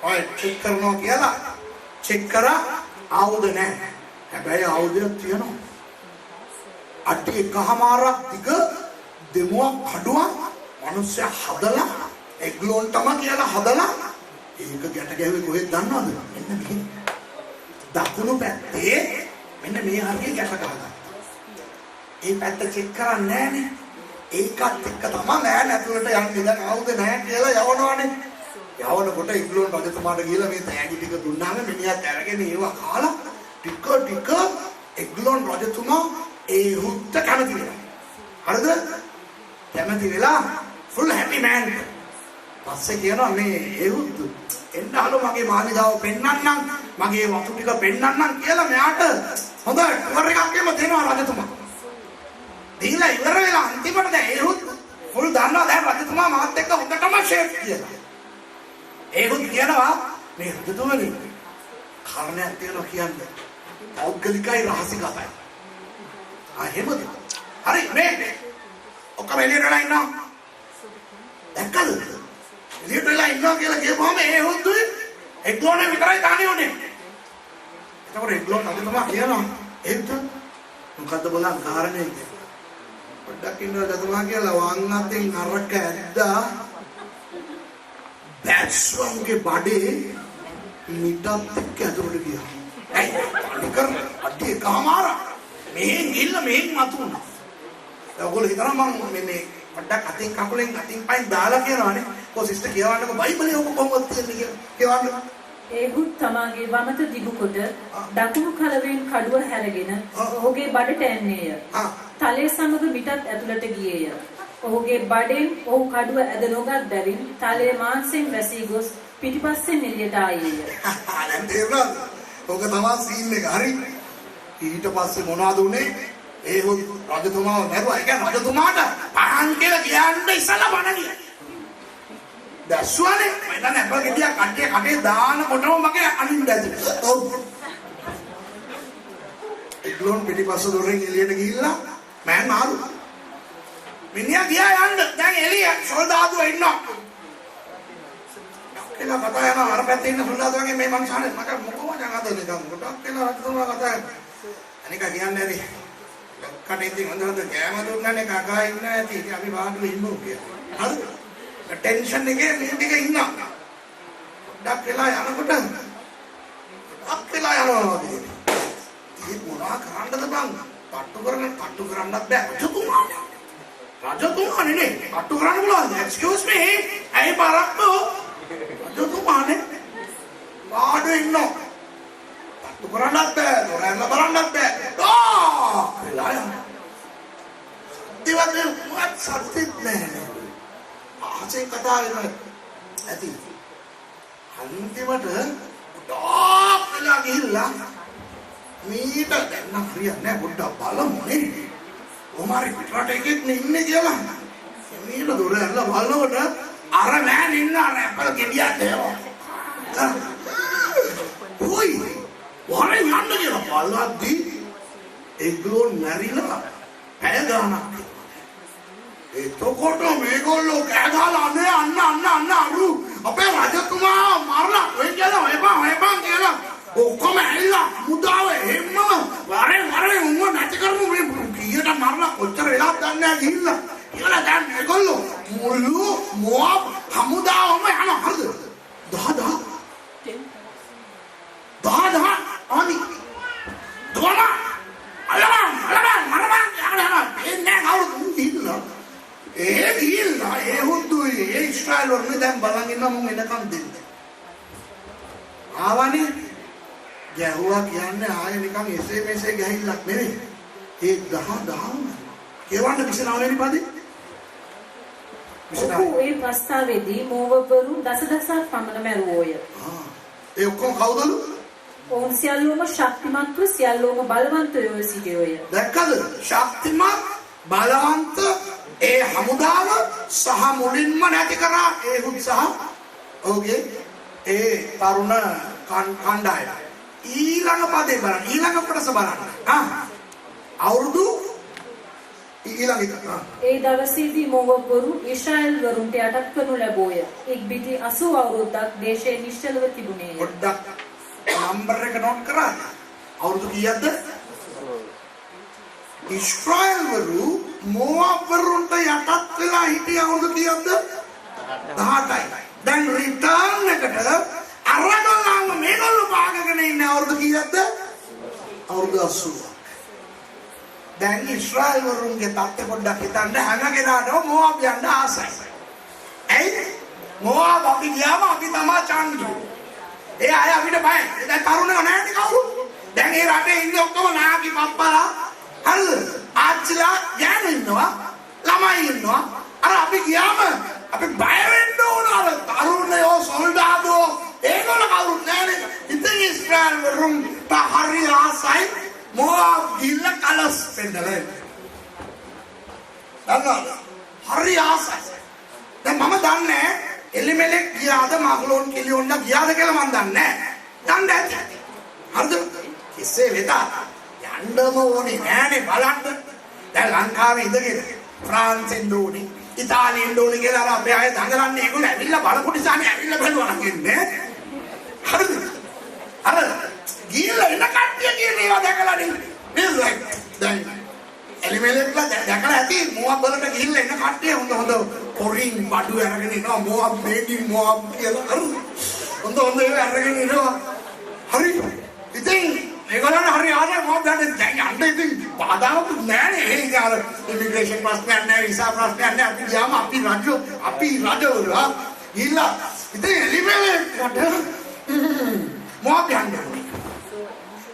ඔය චෙක් කරනවා කියලා චෙක් කරා ආයුධ නැහැ. හැබැයි ආයුධයක් තියෙනවා. අටි එකමාරක් දිග දෙමුවක් කඩුවක් මිනිස්සයා හදලා එග්ලොන් තමයි කියලා හදලා ඒක ගැට ගැහුවේ කොහෙද දන්නවද? මෙන්න මෙහෙ. දකුණු පැත්තේ මෙන්න මේ හරිය ගැට ගහගත්තා. ඒ පැත්ත චෙක් කරන්නේ නැහනේ. ඒකත් එක්ක තමයි මෑන් ඇතුළට යන්නේ. දැන් ආවුද නැහැ කියලා යවනවනේ. යවනකොට ඉග්ලොන් රජතුමාට ගිහලා මේ තෑගි ටික දුන්නාම මිනිහත් අරගෙන ඒවා කාලා ටික ඉග්ලොන් රජතුමා ඒ හුත්ත කැමති වෙනවා. හරිද? කැමති වෙලා ෆුල් හැපි මෑන්. පස්සේ කියනවා මේ ඒ හුත්තු එන්න හලෝ මගේ මාලිගාව පෙන්නන්නම්, මගේ වතු ටික පෙන්නන්නම් කියලා මෙයාට හොඳ ටුවර් එකක් එම දෙනවා රජතුමා. දීලා ඉවර වෙලා අන්තිමට දැන් ඒහුත් ෆුල් දන්නවා දැන් රජතුමා මාත් එක්ක හොඳටම ෂේප් කියලා. ඒහුත් කියනවා මේ රජතුමනි කාරණයක් තියෙනවා කියන්නේ. පෞද්ගලිකයි රහසිගතයි. එහෙමද? හරි මේ ඔක්කොම එළියට වෙලා ඉන්නවා. දැක්කද? එළියට වෙලා ඉන්නවා කියලා කියපුවම ඒහුත් එග්ලොනේ විතරයි දාන්නේ උනේ. එතකොට එග්ලොන් රජතුමා කියනවා ඒත් මොකද්ද බලන්න කාරණේ කියලා. පොඩ්ඩක් ඉන්න රජතුමා කියලා වම් අතින් අරක ඇද්දා බැස්වන්ගේ බඩේ මිටත් එක්ක ඇතුළට ගියා. ඇයි? අනිකර අටි එකමාර මෙහෙන් ගිල්ල මෙහෙන් මතුණා. ඔයගොල්ලෝ හිතනවා මම මේ පොඩ්ඩක් අතින් කකුලෙන් අතින් පයින් දාලා කියනවානේ. කො සිස්ටර් කියවන්නකො බයිබලයේ ඔක කොහොමද තියෙන්නේ කියලා. කියවන්න. ඒහුත් තමාගේ වමත දිගුකොට දකුණු කලවෙන් කඩුව හැරගෙන ඔහුගේ බඩට ඇන්නේය. තලයේ සමග මිටත් ඇතුළට ගියේය. ඔහුගේ බඩෙන් ඔහු කඩුව ඇද නොගත් බැවින් තලයේ මාංශයෙන් වැසී ගොස් පිටිපස්සෙන් එළියට ආයේය. දැන් තේරුණාද? ඔක තමයි සීන් එක. හරි. ඊට පස්සේ මොනවද උනේ? ඒහුත් රජතුමාව මැරුවා. ඒ කියන්නේ රජතුමාට පහන් කියලා කියන්න ඉස්සලා බණ ගියා. දැස්වනේ මම දැන් අපල ගෙඩියක් කටේ දානකොටම මගේ අනින්න ඇති. ඔව්. එග්ලොන් පිටිපස්ස දොරෙන් එළියට ගිහිල්ලා මෑන් මාරු. මිනිහා ගියා යන්න. දැන් එළිය සොල්දාදුවා ඉන්නවා. කියලා කතා යනවා අර පැත්තේ ඉන්න සොල්දාදුවාගේ මේ මනුස්සයානේ මට මොකවද අද නිකන් ගොඩක් කියලා රජතුමා කතා කරා. අනික කියන්නේ නැති. කටේ ඉතින් හොඳට කෑම දුන්නානේ කකා ඉන්න ඇති. ඉතින් අපි වාඩිලා ඉන්නෝ කියලා. හරිද? ටෙන්ෂන් එකේ මේ ටික ඉන්නවා. ඩක් වෙලා යනකොට ඩක් වෙලා යනවා වගේ. ඉතින් මොනවා කරන්නද බං? තට්ටු කරන්නත් බෑ. රජතුමානේ නේ. තට්ටු කරන්න පුළුවන්. excuse me. ඇයි බරක්කෝ? රජතුමානේ. වාඩි ඉන්නවා. තට්ටු කරන්නත් බෑ. දොරැල්ල බලන්නත් බෑ. වෙලා යනවා. දිවන්නේ මොකක් සත්‍යෙත් නැහැ. ආසේ කතා වෙනවා ඇති. අන්තිමට ඩොක් වෙලා ගිහිල්ලා මීට දැන් නම් හරියන්නේ නැහැ පොඩ්ඩක් බලමු නේ. කොමාරි පිටරට එකෙක් නේ ඉන්නේ කියලා. මීට දොර ඇරලා බලනකොට අර මෑන් ඉන්න අර අපල ගෙඩියක් දේවා. කොයි වරේ යන්න කියලා බලද්දි එග්ලොන් මැරිලා පැය ගානක්. එතකොට මේගොල්ලෝ කෑ ගහලා අනේ අන්න අරු අපේ රජතුමා මරලා ඔය කියලා හොයපන් කියලා ඔක්කොම ඇවිල්ලා මුදාව එහෙම්ම වරේ උන්ව නැති කරමු මේ කීයට මරලා කොච්චර වෙලාවක් ගන්න නැහැ ගිහිල්ලා කියලා දැන් මේගොල්ලෝ මුළු මොබ් හමුදාවම යනවා හරිද 10 අනි දොන අලමන් මරමන් එන්නේ කවුරුත් ගිහිල්ලා ඒ හුදුයි ඒ ඉස්රායල් වරුනේ දැන් බලන් ඉන්න මම එනකම් දෙන්නේ ආවනේ ගැහුවා කියන්නේ ආයෙ නිකන් එසේ මෙසේ ගහිල්ලක් නෙවෙයි ඒ 10 කියවන්න 29 වෙනි පදේ ඔහු ඒ ප්‍රස්තාවයේදී මෝවවරු දසදසක් පමණ මැරුවෝය. ඒ ඔක්කොම කවුදලු? ඔවුන් සියල්ලෝම ශක්තිමත්ව සියල්ලෝම බලවන්තයෝ සිටියෝය. දැක්කද? ශක්තිමත් බලවන්ත ඒ හමුදාව සහ මුලින්ම නැති කරා ඒ හුත් සහ ඔහුගේ ඒ තරුණ කණ්ඩායම. ඊළඟ පදේ බලන්න ඊළඟ කොටස බලන්න. අවුරුදු ඊළඟ එක. ඒ දවසේදී මෝවවරු ඊශ්‍රායල් වරුන්ට යටත් කරනු ලැබුවය. එක් බිති 80 අවුරුද්දක් දේශයේ නිශ්චලව තිබුණේය. පොඩ්ඩක් නම්බර් එක නෝට් කරා. අවුරුදු කීයක්ද? ඊශ්‍රායල් වරු මෝවවරුන්ට යටත් වෙලා හිටිය අවුරුදු කීයක්ද? 18යි. දැන් රිටර්න් එකට අරගොල්ලන්ව මේගොල්ලෝ පාගගෙන ඉන්න අවුරුදු කීයක්ද? අවුරුදු 80. දැන් ඊශ්‍රායල් වරුන්ගේ තාත්තේ පොඩ්ඩක් හිතන්න හැම කෙනාටම මොවාබ් යන්න ආසයි. ඇයි? මොවාබ් අපි ගියාම අපි තමයි චාන්දු. ඒ අය අපිට බයයි. දැන් තරුණයෝ නැහැනේ කවුරු? දැන් ඒ රටේ ඉන්නේ ඔක්කොම නාකි පප්පලා. හරිද? ආච්චිලා ගෑනු ඉන්නවා. ළමයි ඉන්නවා. අර අපි ගියාම අපි බය වෙන්න ඕන අර තරුණයෝ සොල්දාදෝ ඒගොල්ලෝ කවුරුත් නැහැනේ. ඉතින් ඊශ්‍රායල් වරුන්ට හරි ආසයි. මොවාබ් ගිල්ල කලස් පෙන්නලා දන්නවද? හරි ආසයි. දැන් මම දන්නේ එලිමෙලෙක් ගියාද මග්ලෝන් කිලියොන්න ගියාද කියලා මම දන්නේ නැහැ. යන්න ඇති. හරිද? කෙසේ වෙතත් යන්නම ඕනේ නෑනේ බලන්න. දැන් ලංකාවේ ඉඳගෙන ෆ්‍රාන්සෙන් දෝනේ ඉතාලියෙන් දෝනේ කියලා අර අපේ අය දඟලන්නේ ඒගොල්ලෝ ඇවිල්ලා බලපු නිසානේ ඇවිල්ලා බලනවා කියන්නේ. හරිද? අර ගිහලා එන කට්ටිය කියන ඒවා දැකලා නේ දැන් එලිමෙලෙක්ලා දැකලා ඇති මොවක් බලන්න ගිහිල්ලා එන කට්ටිය හොඳ පොරින් බඩු අරගෙන ඉනවා මොවක් මේකින් මොවක් කියලා හොඳ ඒවා අරගෙන ඉනවා හරි ඉතින් ඒගොල්ලන් හරි ආදරේ මොකක් ගන්න දැන් යන්න ඉතින් බාධාවක් නෑනේ ඒක අර ඉමිග්‍රේෂන් ප්‍රශ්නයක් නෑ විසා ප්‍රශ්නයක් නෑ අපි ගියාම අපි රජවරු ගිහිල්ලා ඉතින් එලිමෙලෙක්ට මොවක් ගන්න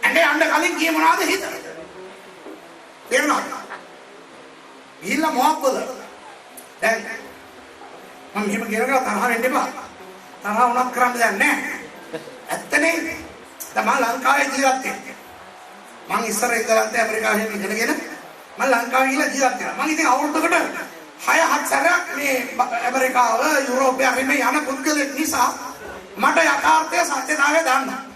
ඇඟේ යන්න කලින් කියේ මොනවද හිතන්නේ? තේරුණාද? ගිහිල්ලා මොකක් බලද? දැන් මම මෙහෙම කියනවා තරහ වෙන්න එපා. තරහ වුණත් කරන්න දෙයක් නැහැ. ඇත්තනේ. දැන් මම ලංකාවේ ජීවත් වෙන්නේ. මම ඉස්සර ඉඳලා ඇමරිකාවේ ඉඳගෙන මම ලංකාවේ ගිහලා ජීවත් වෙනවා. මම ඉතින් අවුරුද්දකට 6-7 සැරයක් මේ ඇමරිකාව යුරෝපය හැම යන පුද්ගලෙක් නිසා මට යථාර්ථය සත්‍යතාවය දන්නවා.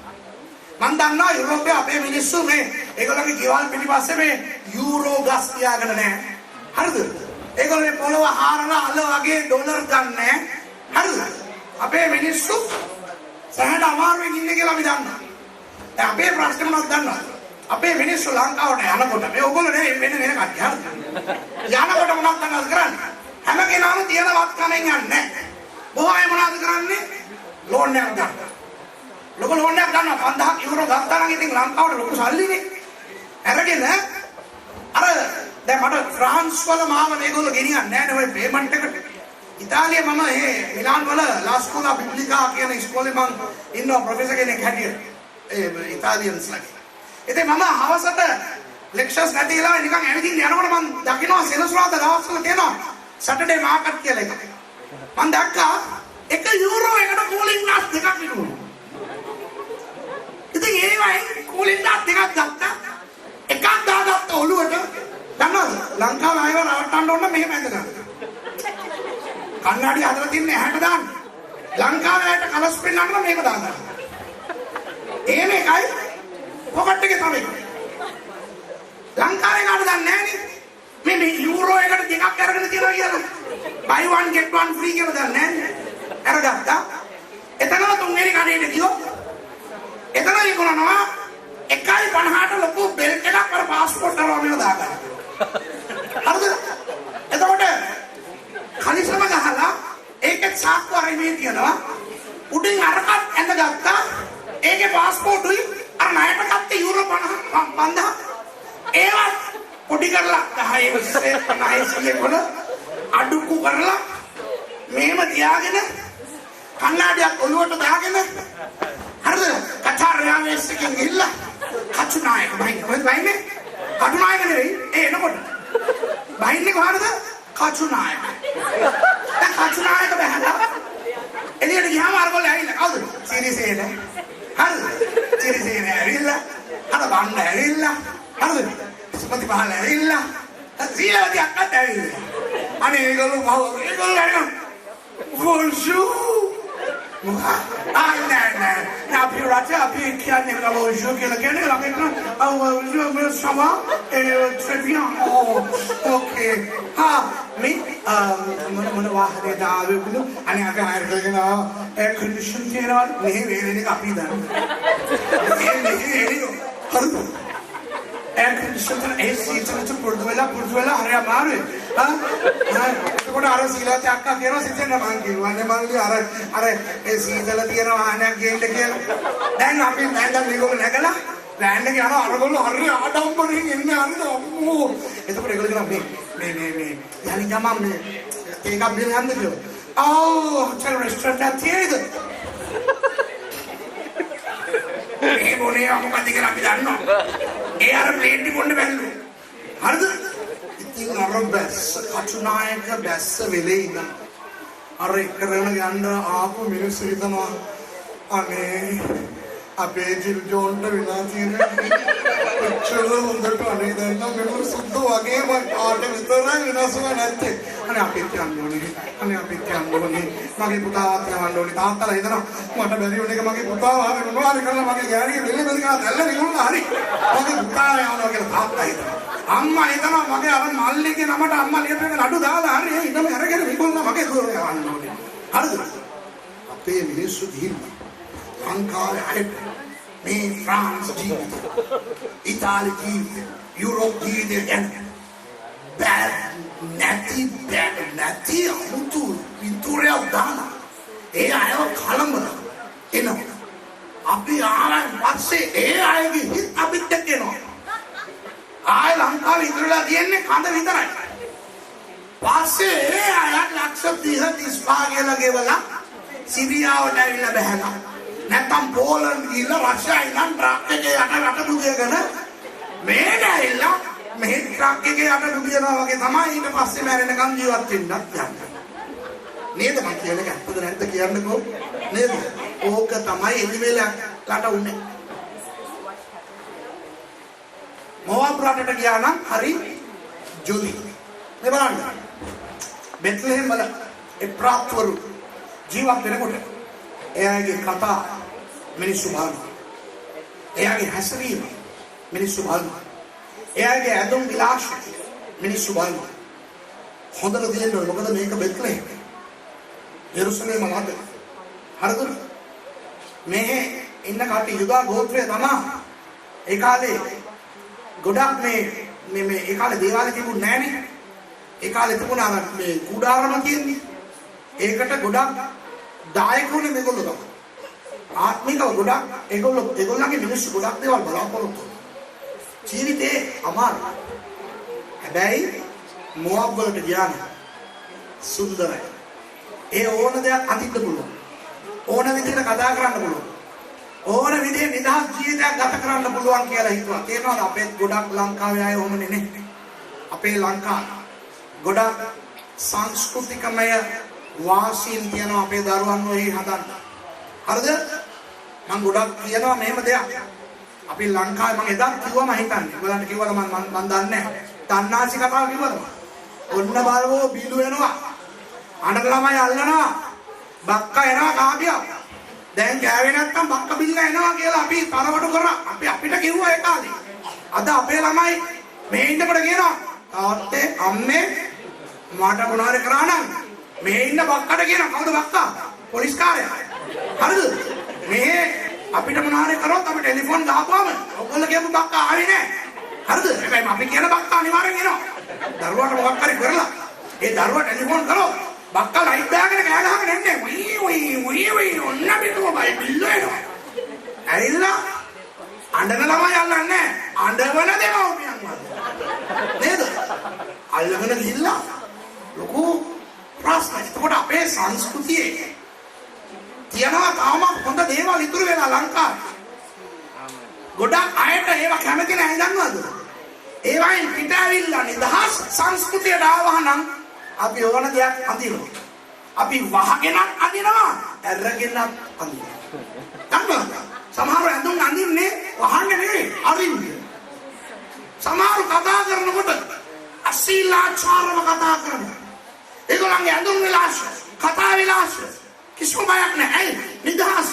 මම දන්නවා යුරෝපයේ අපේ මිනිස්සු මේ ඒගොල්ලන්ගේ ගෙවල් පිටිපස්සේ මේ යූරෝ ගස් තියාගෙන නැහැ. හරිද? ඒගොල්ලෝ පොළව හාරලා අල වගේ ඩොලර් ගන්නෑ. හරිද? අපේ මිනිස්සු සහන අමාරුවෙන් ඉන්නේ කියලා අපි දන්නවා. දැන් අපේ ප්‍රශ්නේ මොනවද දන්නවද? අපේ මිනිස්සු ලංකාවට යනකොට මේ ඕගොල්ලෝ නේ වෙන කට්ටිය. හරිද? යනකොට මොනවද දන්නවද කරන්නේ? හැම කෙනාම තියෙන වත් කමෙන් යන්නේ නැහැ. බොහෝ අය මොනවද කරන්නේ? ලෝන් එකක් ගන්නවා. ලොකු ලෝන් එකක් ගන්නවා 5000 යුරෝ ගත්තා නම් ඉතින් ලංකාවට ලොකු සල්ලිනේ. අරගෙන අර දැන් මට ෆ්‍රාන්ස් වල මාව මේගොල්ලෝ ගෙනියන්නේ නැහැ නේ ඔය පේමන්ට් එකට. ඉතාලියේ මම මේ මිලාන් වල ලා ස්කෝලා බිබ්ලිකා කියන ඉස්කෝලේ මම ඉන්නවා ප්‍රොෆෙසර් කෙනෙක් හැටියට. ඒ ඉතාලියන්ස්ලාගේ. ඉතින් මම හවසට ලෙක්චර්ස් නැතිලා නිකන් ඇවිදින්න යනකොට මම දකිනවා සෙනසුරාදා දවස්වල තියෙනවා සැටර්ඩේ මාකට් කියලා එකක්. මම දැක්කා 1 යුරෝ එකට කූලින් ග්ලාස් දෙකක් විකුණනවා. ඉතින් ඒ වයින් කූලින් ග්ලාස් දෙකක් ගත්තා. එකක් දාගත්ත ඔළුවට දන්නවද? ලංකාවේ ආයව රවට්ටන්න ඕන මෙහෙම ඇඳගන්න. කන්නඩි හදලා තින්නේ ඇහැට දාන්න. ලංකාවේ ඇයට කලස් පෙන්නන්න මේක දාගන්න. එහෙම එකයි පොකට් එකේ තමයි. ලංකාවේ කාට දන්නේ නැහනේ. මේ මේ යූරෝ එකට දෙකක් අරගෙන තියනවා කියලා. buy one get one free කියලා දන්නේ නැහැ. අරගත්තා. එතන තුන්වෙනි කඩේට ගියොත් එතන විකුණනවා 1.50ට ලොකු බෙල්ට් එකක් අර પાස්පෝර්ට් එක වගේ දාගන්න. හරිද? එතකොට කලිසම ගහලා ඒකේ සාක්කු අරගෙන තියනවා. උඩින් අරකට ඇඳගත්තා. ඒකේ પાස්පෝර්ටුයි අර ණයට ගත්ත යූරෝ 5000 ඒවත් පොඩි කරලා 10 20 වල අඩුකු කරලා මේම තියාගෙන කන්නාඩියක් ඔලුවට දාගෙන හරිද? කතාර රාමේස් එකෙන් ගිහිල්ලා කචුනායක බයින්නේ කටුනායක නෙවෙයි එනකොට බයින්නේ කොහමද? කචුනායක. දැන් කචුනායක බහලා එළියට ගියාම අරගොල්ලෝ ඇවිල්ලා කවුද? සිරිසේන. හරිද? සිරිසේන ඇවිල්ලා අර බණ්ඩ ඇවිල්ලා හරිද? සුපති පහල ඇවිල්ලා සීලාවදී අක්කත් ඇවිල්ලා. අනේ ඒගොල්ලෝ එනවා. Bonjour. නෑ. අපි රට අපි කියන්නේ bonjour කියලා කියන්නේ ළඟට bonjour mais ça va très bien. Okay. මොන වාහනේ දාවේ බුදු අනේ අපි හයර් කරගෙන එයාර් කන්ඩිෂන් තියනවා මේ වේලෙන එක අපි දාන්න. හරිද? एयर कंडीशनर AC चलच पुर्दु वेला हरे मारे हां එතකොට අර සීලාත් අක්කා කියනවා සිතෙන් මං කිව්වා නේ මං අර ඒ සීතල තියෙන වාහනයක් ගේන්න කියලා. දැන් අපි නැගලා මේක නැගලා බෑන්ඩ් එක යනවා අරගොල්ලෝ හරි ආඩම්බරෙන් එන්නේ හරිද අම්මෝ. එතකොට ඒගොල්ලෝ කියනවා මේ යලි ගමම් මේ ඒක බිල් හන්ද කියලා. හොටෙල් රෙස්ටොරන්ට් එකක් තියෙයිද? ඒ මොනේ මොකද කියලා අපි දන්නවා. ඒ අර ප්ලේට් එක කොණ්ඩ බැලුවේ. හරිද? ඉතින් අර බැස්ස කචුනායක බැස්ස වෙලේ ඉඳන් අර කරන යන්න ආපු මිනිස්සු හිතනවා අනේ අපේ ජිල් ජෝන්ට වෙලා තියෙන චල හොඳට අනේ දැන් නම් මෙන්න සුද්ධ වගේ මම කාට විතරයි වෙනස්ව නැත්තේ. අනේ අපිත් යන්න ඕනේ. මගේ පුතාවත් යවන්න ඕනේ. තාත්තලා හිතනවා මට බැරි වුණ එක මගේ පුතාව ආවේ මොනවාරි කරලා මගේ ගෑණිගේ දෙල්ල බෙද ගන්න දැල්ල නිකුණා හරි. මගේ පුතා යවනවා කියලා තාත්තා හිතනවා. අම්මා හිතනවා මගේ අර මල්ලිගේ නමට අම්මා ලියපෙක නඩු දාලා හරි ඒ ඉදම අරගෙන නිකුණා මගේ දුර යවන්න ඕනේ. හරිද? අපේ මිනිස්සු ගිහිල්ලා ලංකාවේ අයට මේ ෆ්‍රාන්ස් ජීවිත ඉතාලි ජීවිත යුරෝප ජීවිත යන බැඩ් නැති අමුතු පිටුරයක් දාලා ඒ අයව කලඹන එනවා. අපි ආවන් පස්සේ ඒ අයගේ හිත් අපිට එනවා. ආය ලංකාවේ ඉඳලා තියෙන්නේ කඳ විතරයි. පස්සේ ඒ අයත් ලක්ෂ 30 35 කියලා ගෙවලා සිරියාවට ඇවිල්ලා බහැලා නැත්තම් පෝලන්ඩ් ගිහලා රෂ්‍යා ඉඳන් ට්‍රක් එකේ යට දුවගෙන මේක ඇවිල්ලා මේ ට්‍රක් එකේ යට දුවනවා වගේ තමයි ඊට පස්සේ මැරෙනකම් ජීවත් වෙන්නත් යන්නේ. නේද මං කියන එක ඇත්තද නැද්ද කියන්නකෝ නේද? ඕක තමයි එළිවෙලට උන්නේ. මොවාබ් රටට ගියා නම් හරි ජොලි. මේ බලන්න. බෙත්ලෙහෙම් වල ඒ ප්‍රාප්තවරු ජීවත් වෙනකොට එයාගේ කතා මිනිස්සු බලනවා. එයාගේ හැසිරීම මිනිස්සු බලනවා. එයාගේ ඇඳුම් විලාස මිනිස්සු බලනවා. හොඳට දෙන්න ඕනේ. මොකද මේක බෙත්ලෙහෙම්. යෙරුසලේම නගර. හරිද? මේ ඉන්න කටි යුදා ගෝත්‍රය තමයි ඒ කාලේ ගොඩක් මේ ඒ කාලේ දේවාලය තිබුණේ නැහනේ. ඒ කාලේ තිබුණා මේ කුඩාරම කියන්නේ. ඒකට ගොඩක් දායකුනේ මේගොල්ලෝ තමයි. ආත්මිකව ගොඩක් ඒගොල්ලන්ගේ මිනිස්සු ගොඩක් දේවල් බලාපොරොත්තු වෙනවා. ජීවිතේ අමාරුයි. හැබැයි මොවාබ් වලට ගියාම සුන්දරයි. ඒ ඕන දෙයක් අඳින්න පුළුවන්. ඕන විදිහට කතා කරන්න පුළුවන්. ඕන විදිහේ නිදහස් ජීවිතයක් ගත කරන්න පුළුවන් කියලා හිතුවා. තේරෙනවද? අපේ ගොඩක් ලංකාවේ අය ඕම නෙනේ. අපේ ලංකාව ගොඩක් සංස්කෘතිකමය වාසීන් තියනවා අපේ දරුවන් ඔය හදන්න. හරිද? මම ගොඩක් කියනවා මෙහෙම දෙයක්. අපි ලංකාවේ මම එදා කිව්වම හිතන්නේ. ඔයාලන්ට කිව්වද මම දන්නේ නැහැ. තන්නාසි කතාව කිව්වද? ඔන්න බලවෝ බිලු වෙනවා. අඬ ළමයි අල්ලනවා. බක්කා එනවා කාගියා. දැන් ගෑවේ නැත්තම් බක්ක බිල්ල එනවා කියලා අපි තරවටු කරා. අපිට කිව්වා ඒ කාලේ. අද අපේ ළමයි මේ ඉන්නකොට කියනවා තාත්තේ අම්මේ මට මොනවාරි කරා නම් මේ ඉන්න බක්කට කියන කවුද බක්කා? පොලිස් කාර්යය. හරිද? මේ අපිට මොනවාරි කරොත් අපි ටෙලිෆෝන් ගහපුවම ඔයගොල්ලෝ කියපු බක්කා ආවේ නැහැ. හරිද? හැබැයි අපි කියන බක්කා අනිවාර්යෙන් එනවා. දරුවාට මොකක් හරි කරලා ඒ දරුවා ටෙලිෆෝන් කරොත් බක්කා ලයිට් දාගෙන කෑ ගහගෙන එන්නේ. උයි ඔන්න පිටුව බයි බිල්ල එනවා. ඇරිලා අඬන ළමයි අල්ලන්නේ අඬවන දෙමව්පියන් වගේ. නේද? අල්ලගෙන ගිහිල්ලා ලොකු ප්‍රශ්න. එතකොට අපේ සංස්කෘතියේ තියනවා තාම හොඳ දේවල් ඉතුරු වෙලා ලංකාවේ. ගොඩක් අයට ඒවා කැමති නැහැ දන්නවද? ඒවයින් පිට ඇවිල්ලා නිදහස් සංස්කෘතියට ආවහනම් අපි ඕන දෙයක් අඳිනවා. අපි වහගෙනත් අඳිනවා, ඇරගෙනත් අඳිනවා. දන්නවද? සමහර ඇඳුම් අඳින්නේ වහන්නේ නෙවෙයි, අරින්නේ. සමහර කතා කරනකොට අශීලාචාරව කතා කරනවා. ඒගොල්ලන්ගේ ඇඳුම් විලාස, කතා විලාස කිසිම බයක් නැහැ. නිදහස.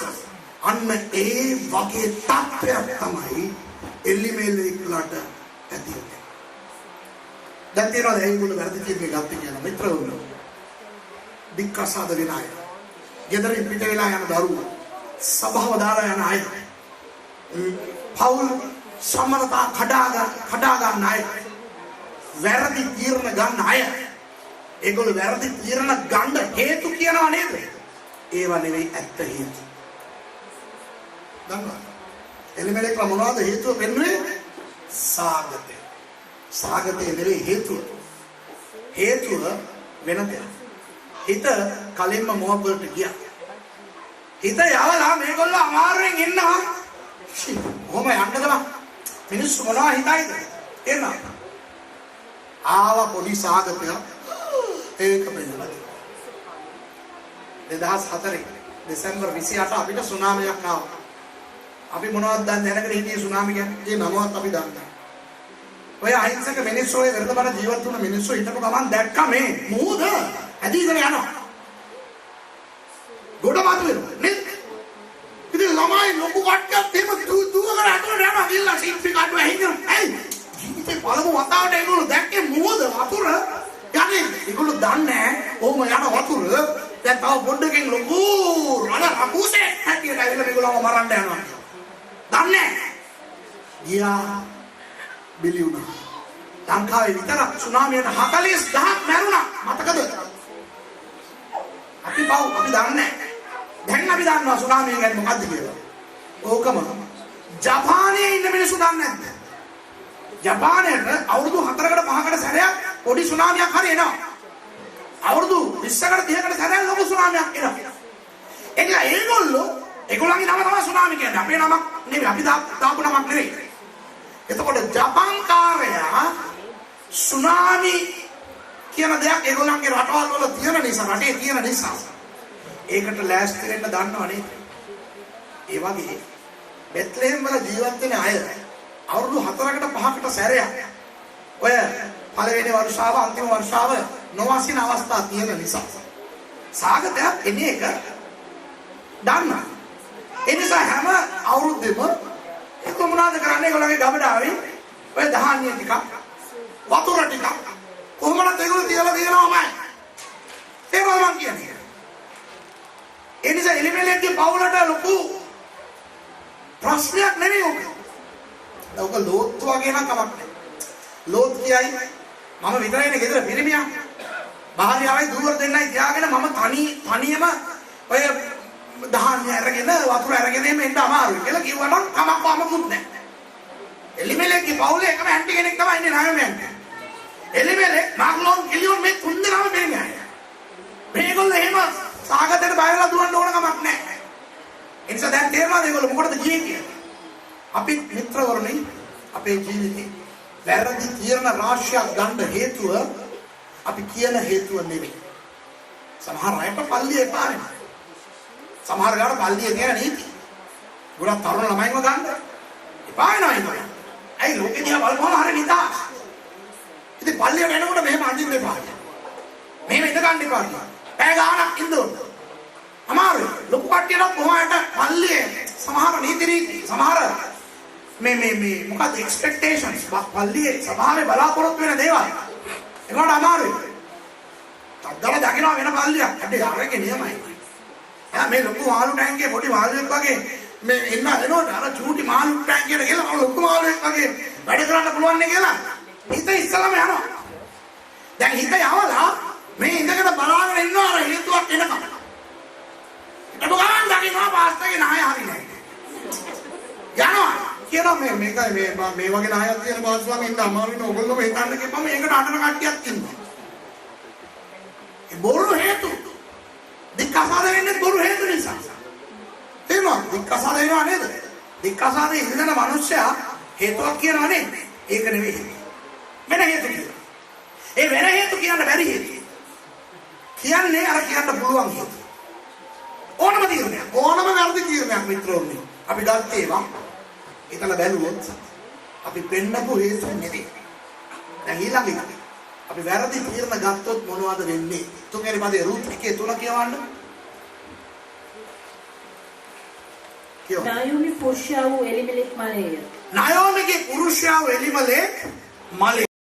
අන්න ඒ වගේ තත්ත්වයක් තමයි එල්ලිමෙල්ලිලට ඇති වෙන්නේ. දැන් තියෙනවා ඒගොල්ලෝ වැරදි කීපේ ගත්තේ කියලා මිත්‍රවරුන්. දික්කසාද වෙන අය. ගෙදරින් පිට වෙලා යන දරුවෝ. සභාව දාලා යන අය. පවුල් සම්මතතා කඩා ගන්න අය. වැරදි තීරණ ගන්න අය. ඒගොල්ලෝ වැරදි තීරණ ගන්න හේතු කියනවා නේද? ඒවා නෙවෙයි ඇත්ත හේතු. දන්නවා. එලිමෙලෙක් මොනවද හේතුව වෙන්නේ? සාගතේ. සාගතේ නෙවෙයි හේතුව. හේතුව වෙන දෙයක්. හිත කලින්ම මොහොත වලට ගියා. හිත යවලා මේගොල්ලෝ අමාරුවෙන් ඉන්නවා. කොහොම යන්නද බං? මිනිස්සු මොනවා හිතයිද? එන්න. ආව පොඩි සාගතයක් ඒක වෙනවා. 2004 දෙසැම්බර් 28 අපිට සුනාමියක් ආවා. අපි මොනවද දන්නේ නැනකට හිටියේ සුනාමි කියන්නේ නමවත් අපි දන්නේ. ඔය අහිංසක මිනිස්සු ඔය වෙරදබර ජීවත් වුණ මිනිස්සු හිටපු ගමන් දැක්ක මේ මූද ඇදීගෙන යනවා. ගොඩමතු වෙනවා නේද? ඉතින් ළමයි ලොකු කට්ටියක් එහෙම දුවගෙන අතට යනවා ගිල්ලා සිප්පි කඩුව ඇහිගෙන. ඇයි? ජීවිතේ පළමු වතාවට ඒගොල්ලෝ දැක්කේ මූද වතුර යන්නේ. ඒගොල්ලෝ දන්නේ නැහැ කොහොම යන වතුර. දැන් තව පොඩ්ඩකින් ලොකු රණ අකුසේ හැටියට ඇවිල්ලා මේගොල්ලෝ මරන්න යනවා. දන්නේ ගියා බිලි වුණා. ලංකාවේ විතර සුනාමියට 40000ක් මැරුණා. මතකද? අපි දන්නේ. දැන් අපි දන්නවා සුනාමිය ගැන මොකද්ද කියලා. ඕකම ජපානයේ ඉන්න මිනිස්සු දන්නේ නැද්ද? ජපානයේ අවුරුදු 4කට 5කට සැරයක් පොඩි සුනාමියක් හරි එනවා. අවුරුදු 20කට 30කට සැරයක් ලොකු සුනාමියක් එනවා. ඒගොල්ලන්ගේ නම තමයි සුනාමි කියන්නේ. අපේ නමක් නෙවෙයි. අපි දාපු නමක් නෙවෙයි. එතකොට ජපාන් කාර්යය සුනාමි කියන දෙයක් ඒගොල්ලන්ගේ රටවල් වල තියෙන නිසා, රටේ තියෙන නිසා ඒකට ලෑස්ති වෙන්න දන්නව නේද? ඒ වගේ බෙත්ලෙහෙම් වල ජීවත් වෙන අය අවුරුදු 4කට 5කට සැරයක් ඔය පළවෙනි වර්ෂාව අන්තිම වර්ෂාව නොවසින අවස්ථා තියෙන නිසා සාගතයක් එන්නේ එක දන්නවා. ඒ නිසා හැම අවුරුද්දෙම ඒක මොනවද කරන්නේ? ඒගොල්ලන්ගේ ගබඩාවේ ඔය ධාන්‍ය ටික වතුර ටික කොහොමද ඒගොල්ලෝ තියලා දෙනවමයි. ඒක මම කියන්නේ. ඒ නිසා එලිමෙලෙක්ගේ පවුලට ලොකු ප්‍රශ්නයක් නෙවෙයි ඔක. ඔක ලෝත් වගේ නම් කමක් නැහැ. ලෝත් කියයි මම විතරයිනේ ගෙදර පිරිමියා. භාර්යාවයි දුවර දෙන්නයි තියාගෙන මම තනියම ඔය දහන්නේ අරගෙන වතුර අරගෙන එන්න අමාරුයි කියලා කිව්වනම් කමක් වමකුත් නැහැ. එලිමෙලෙක්ගේ පවුලේ එකම ඇන්ටි කෙනෙක් තමයි ඉන්නේ නායමයන්ට. එලිමෙලෙක් මාග්ලොන් කිලියොන් මේ තුන් දෙනාම දෙන්නේ. මේගොල්ලෝ එහෙම සාගතයට බයලා දුවන්න ඕන කමක් නැහැ. ඒ නිසා දැන් තේරෙනවද ඒගොල්ලෝ මොකටද ගියේ කියලා? අපි මිත්‍රවරුනි අපේ ජීවිතේ වැරදි තීරණ රාශියක් ගන්න හේතුව අපි කියන හේතුව නෙවෙයි. සමහර අයට පල්ලිය එපා වෙනවා. සමහර ගාන පල්ලිය කියන නීති. ගොඩක් තරුණ ළමයින්ව ගන්න එපා වෙනවා ඒක. ඇයි ලෝකෙ දිහා බලපුවම හරිය නිදහස්. ඉතින් පල්ලිය වෙනකොට මෙහෙම අඳින්න එපා. මෙහෙම ඉඳ ගන්න එපා. පැය ගානක් ඉන්න ඕන. අමාරුයි. ලොකු කට්ටියට කොහොමද පල්ලියේ සමහර නීති සමහර මේ මොකක්ද එක්ස්පෙක්ටේෂන්ස් පල්ලියේ සභාවේ බලාපොරොත්තු වෙන දේවල් ඒකට අමාරුයි. තද්දල දකින්න වෙන පල්ලියක්. හැබැයි ආරගේ නියමයි. එයා මේ ලොකු මාළු ටැංකියේ පොඩි මාළුවෙක් වගේ මේ එන්න එනකොට අර චූටි මාළු ටැංකියට ගිහලා ලොකු මාළුවෙක් වගේ වැඩ කරන්න පුළුවන් නේ කියලා. හිත ඉස්සලම යනවා. දැන් හිත යවලා මේ ඉඳගෙන බලාගෙන ඉන්නවා අර හේතුවක් එනකම්. ඒක ගමන් දකින්නවා පාස්ටර්ගේ නාය හරිනේ. යනවා. කියනවා මේකයි මේ වගේ නායක් තියෙන පාස්ටර්ලා ඉන්න අමාරුයි නේ ඔයගොල්ලෝ මේ හිතන්න කිව්වම මේකට අඬන කට්ටියක් ඉන්නවා. ඒ බොරු හේතු. දික්කසාද වෙන්නේ බොරු හේතු නිසා. තේරුණා? දික්කසාද වෙනවා නේද? දික්කසාදේ ඉඳන මිනිස්සයා හේතුවක් කියනවා නේද? ඒක නෙවෙයි. වෙන හේතු කියනවා. ඒ වෙන හේතු කියන්න බැරි හේතු. කියන්නේ අර කියන්න පුළුවන් හේතු. ඕනම තීරණයක්. ඕනම වැරදි තීරණයක් මිත්‍රෝනි. අපි ගත්තේ ඒවා. ඒකල බැලුවොත් අපි පෙන්නපු හේතු නෙවෙයි. දැන් ඊළඟට අපි වැරදි තීරණ ගත්තොත් මොනවද වෙන්නේ? තුන්වෙනි පදේ රුත් 1:3 කියවන්න. නායෝමි පුරුෂයා වූ එලිමෙලෙක් මලේය. නායෝමිගේ පුරුෂයා වූ එලිමෙලෙක් මලේ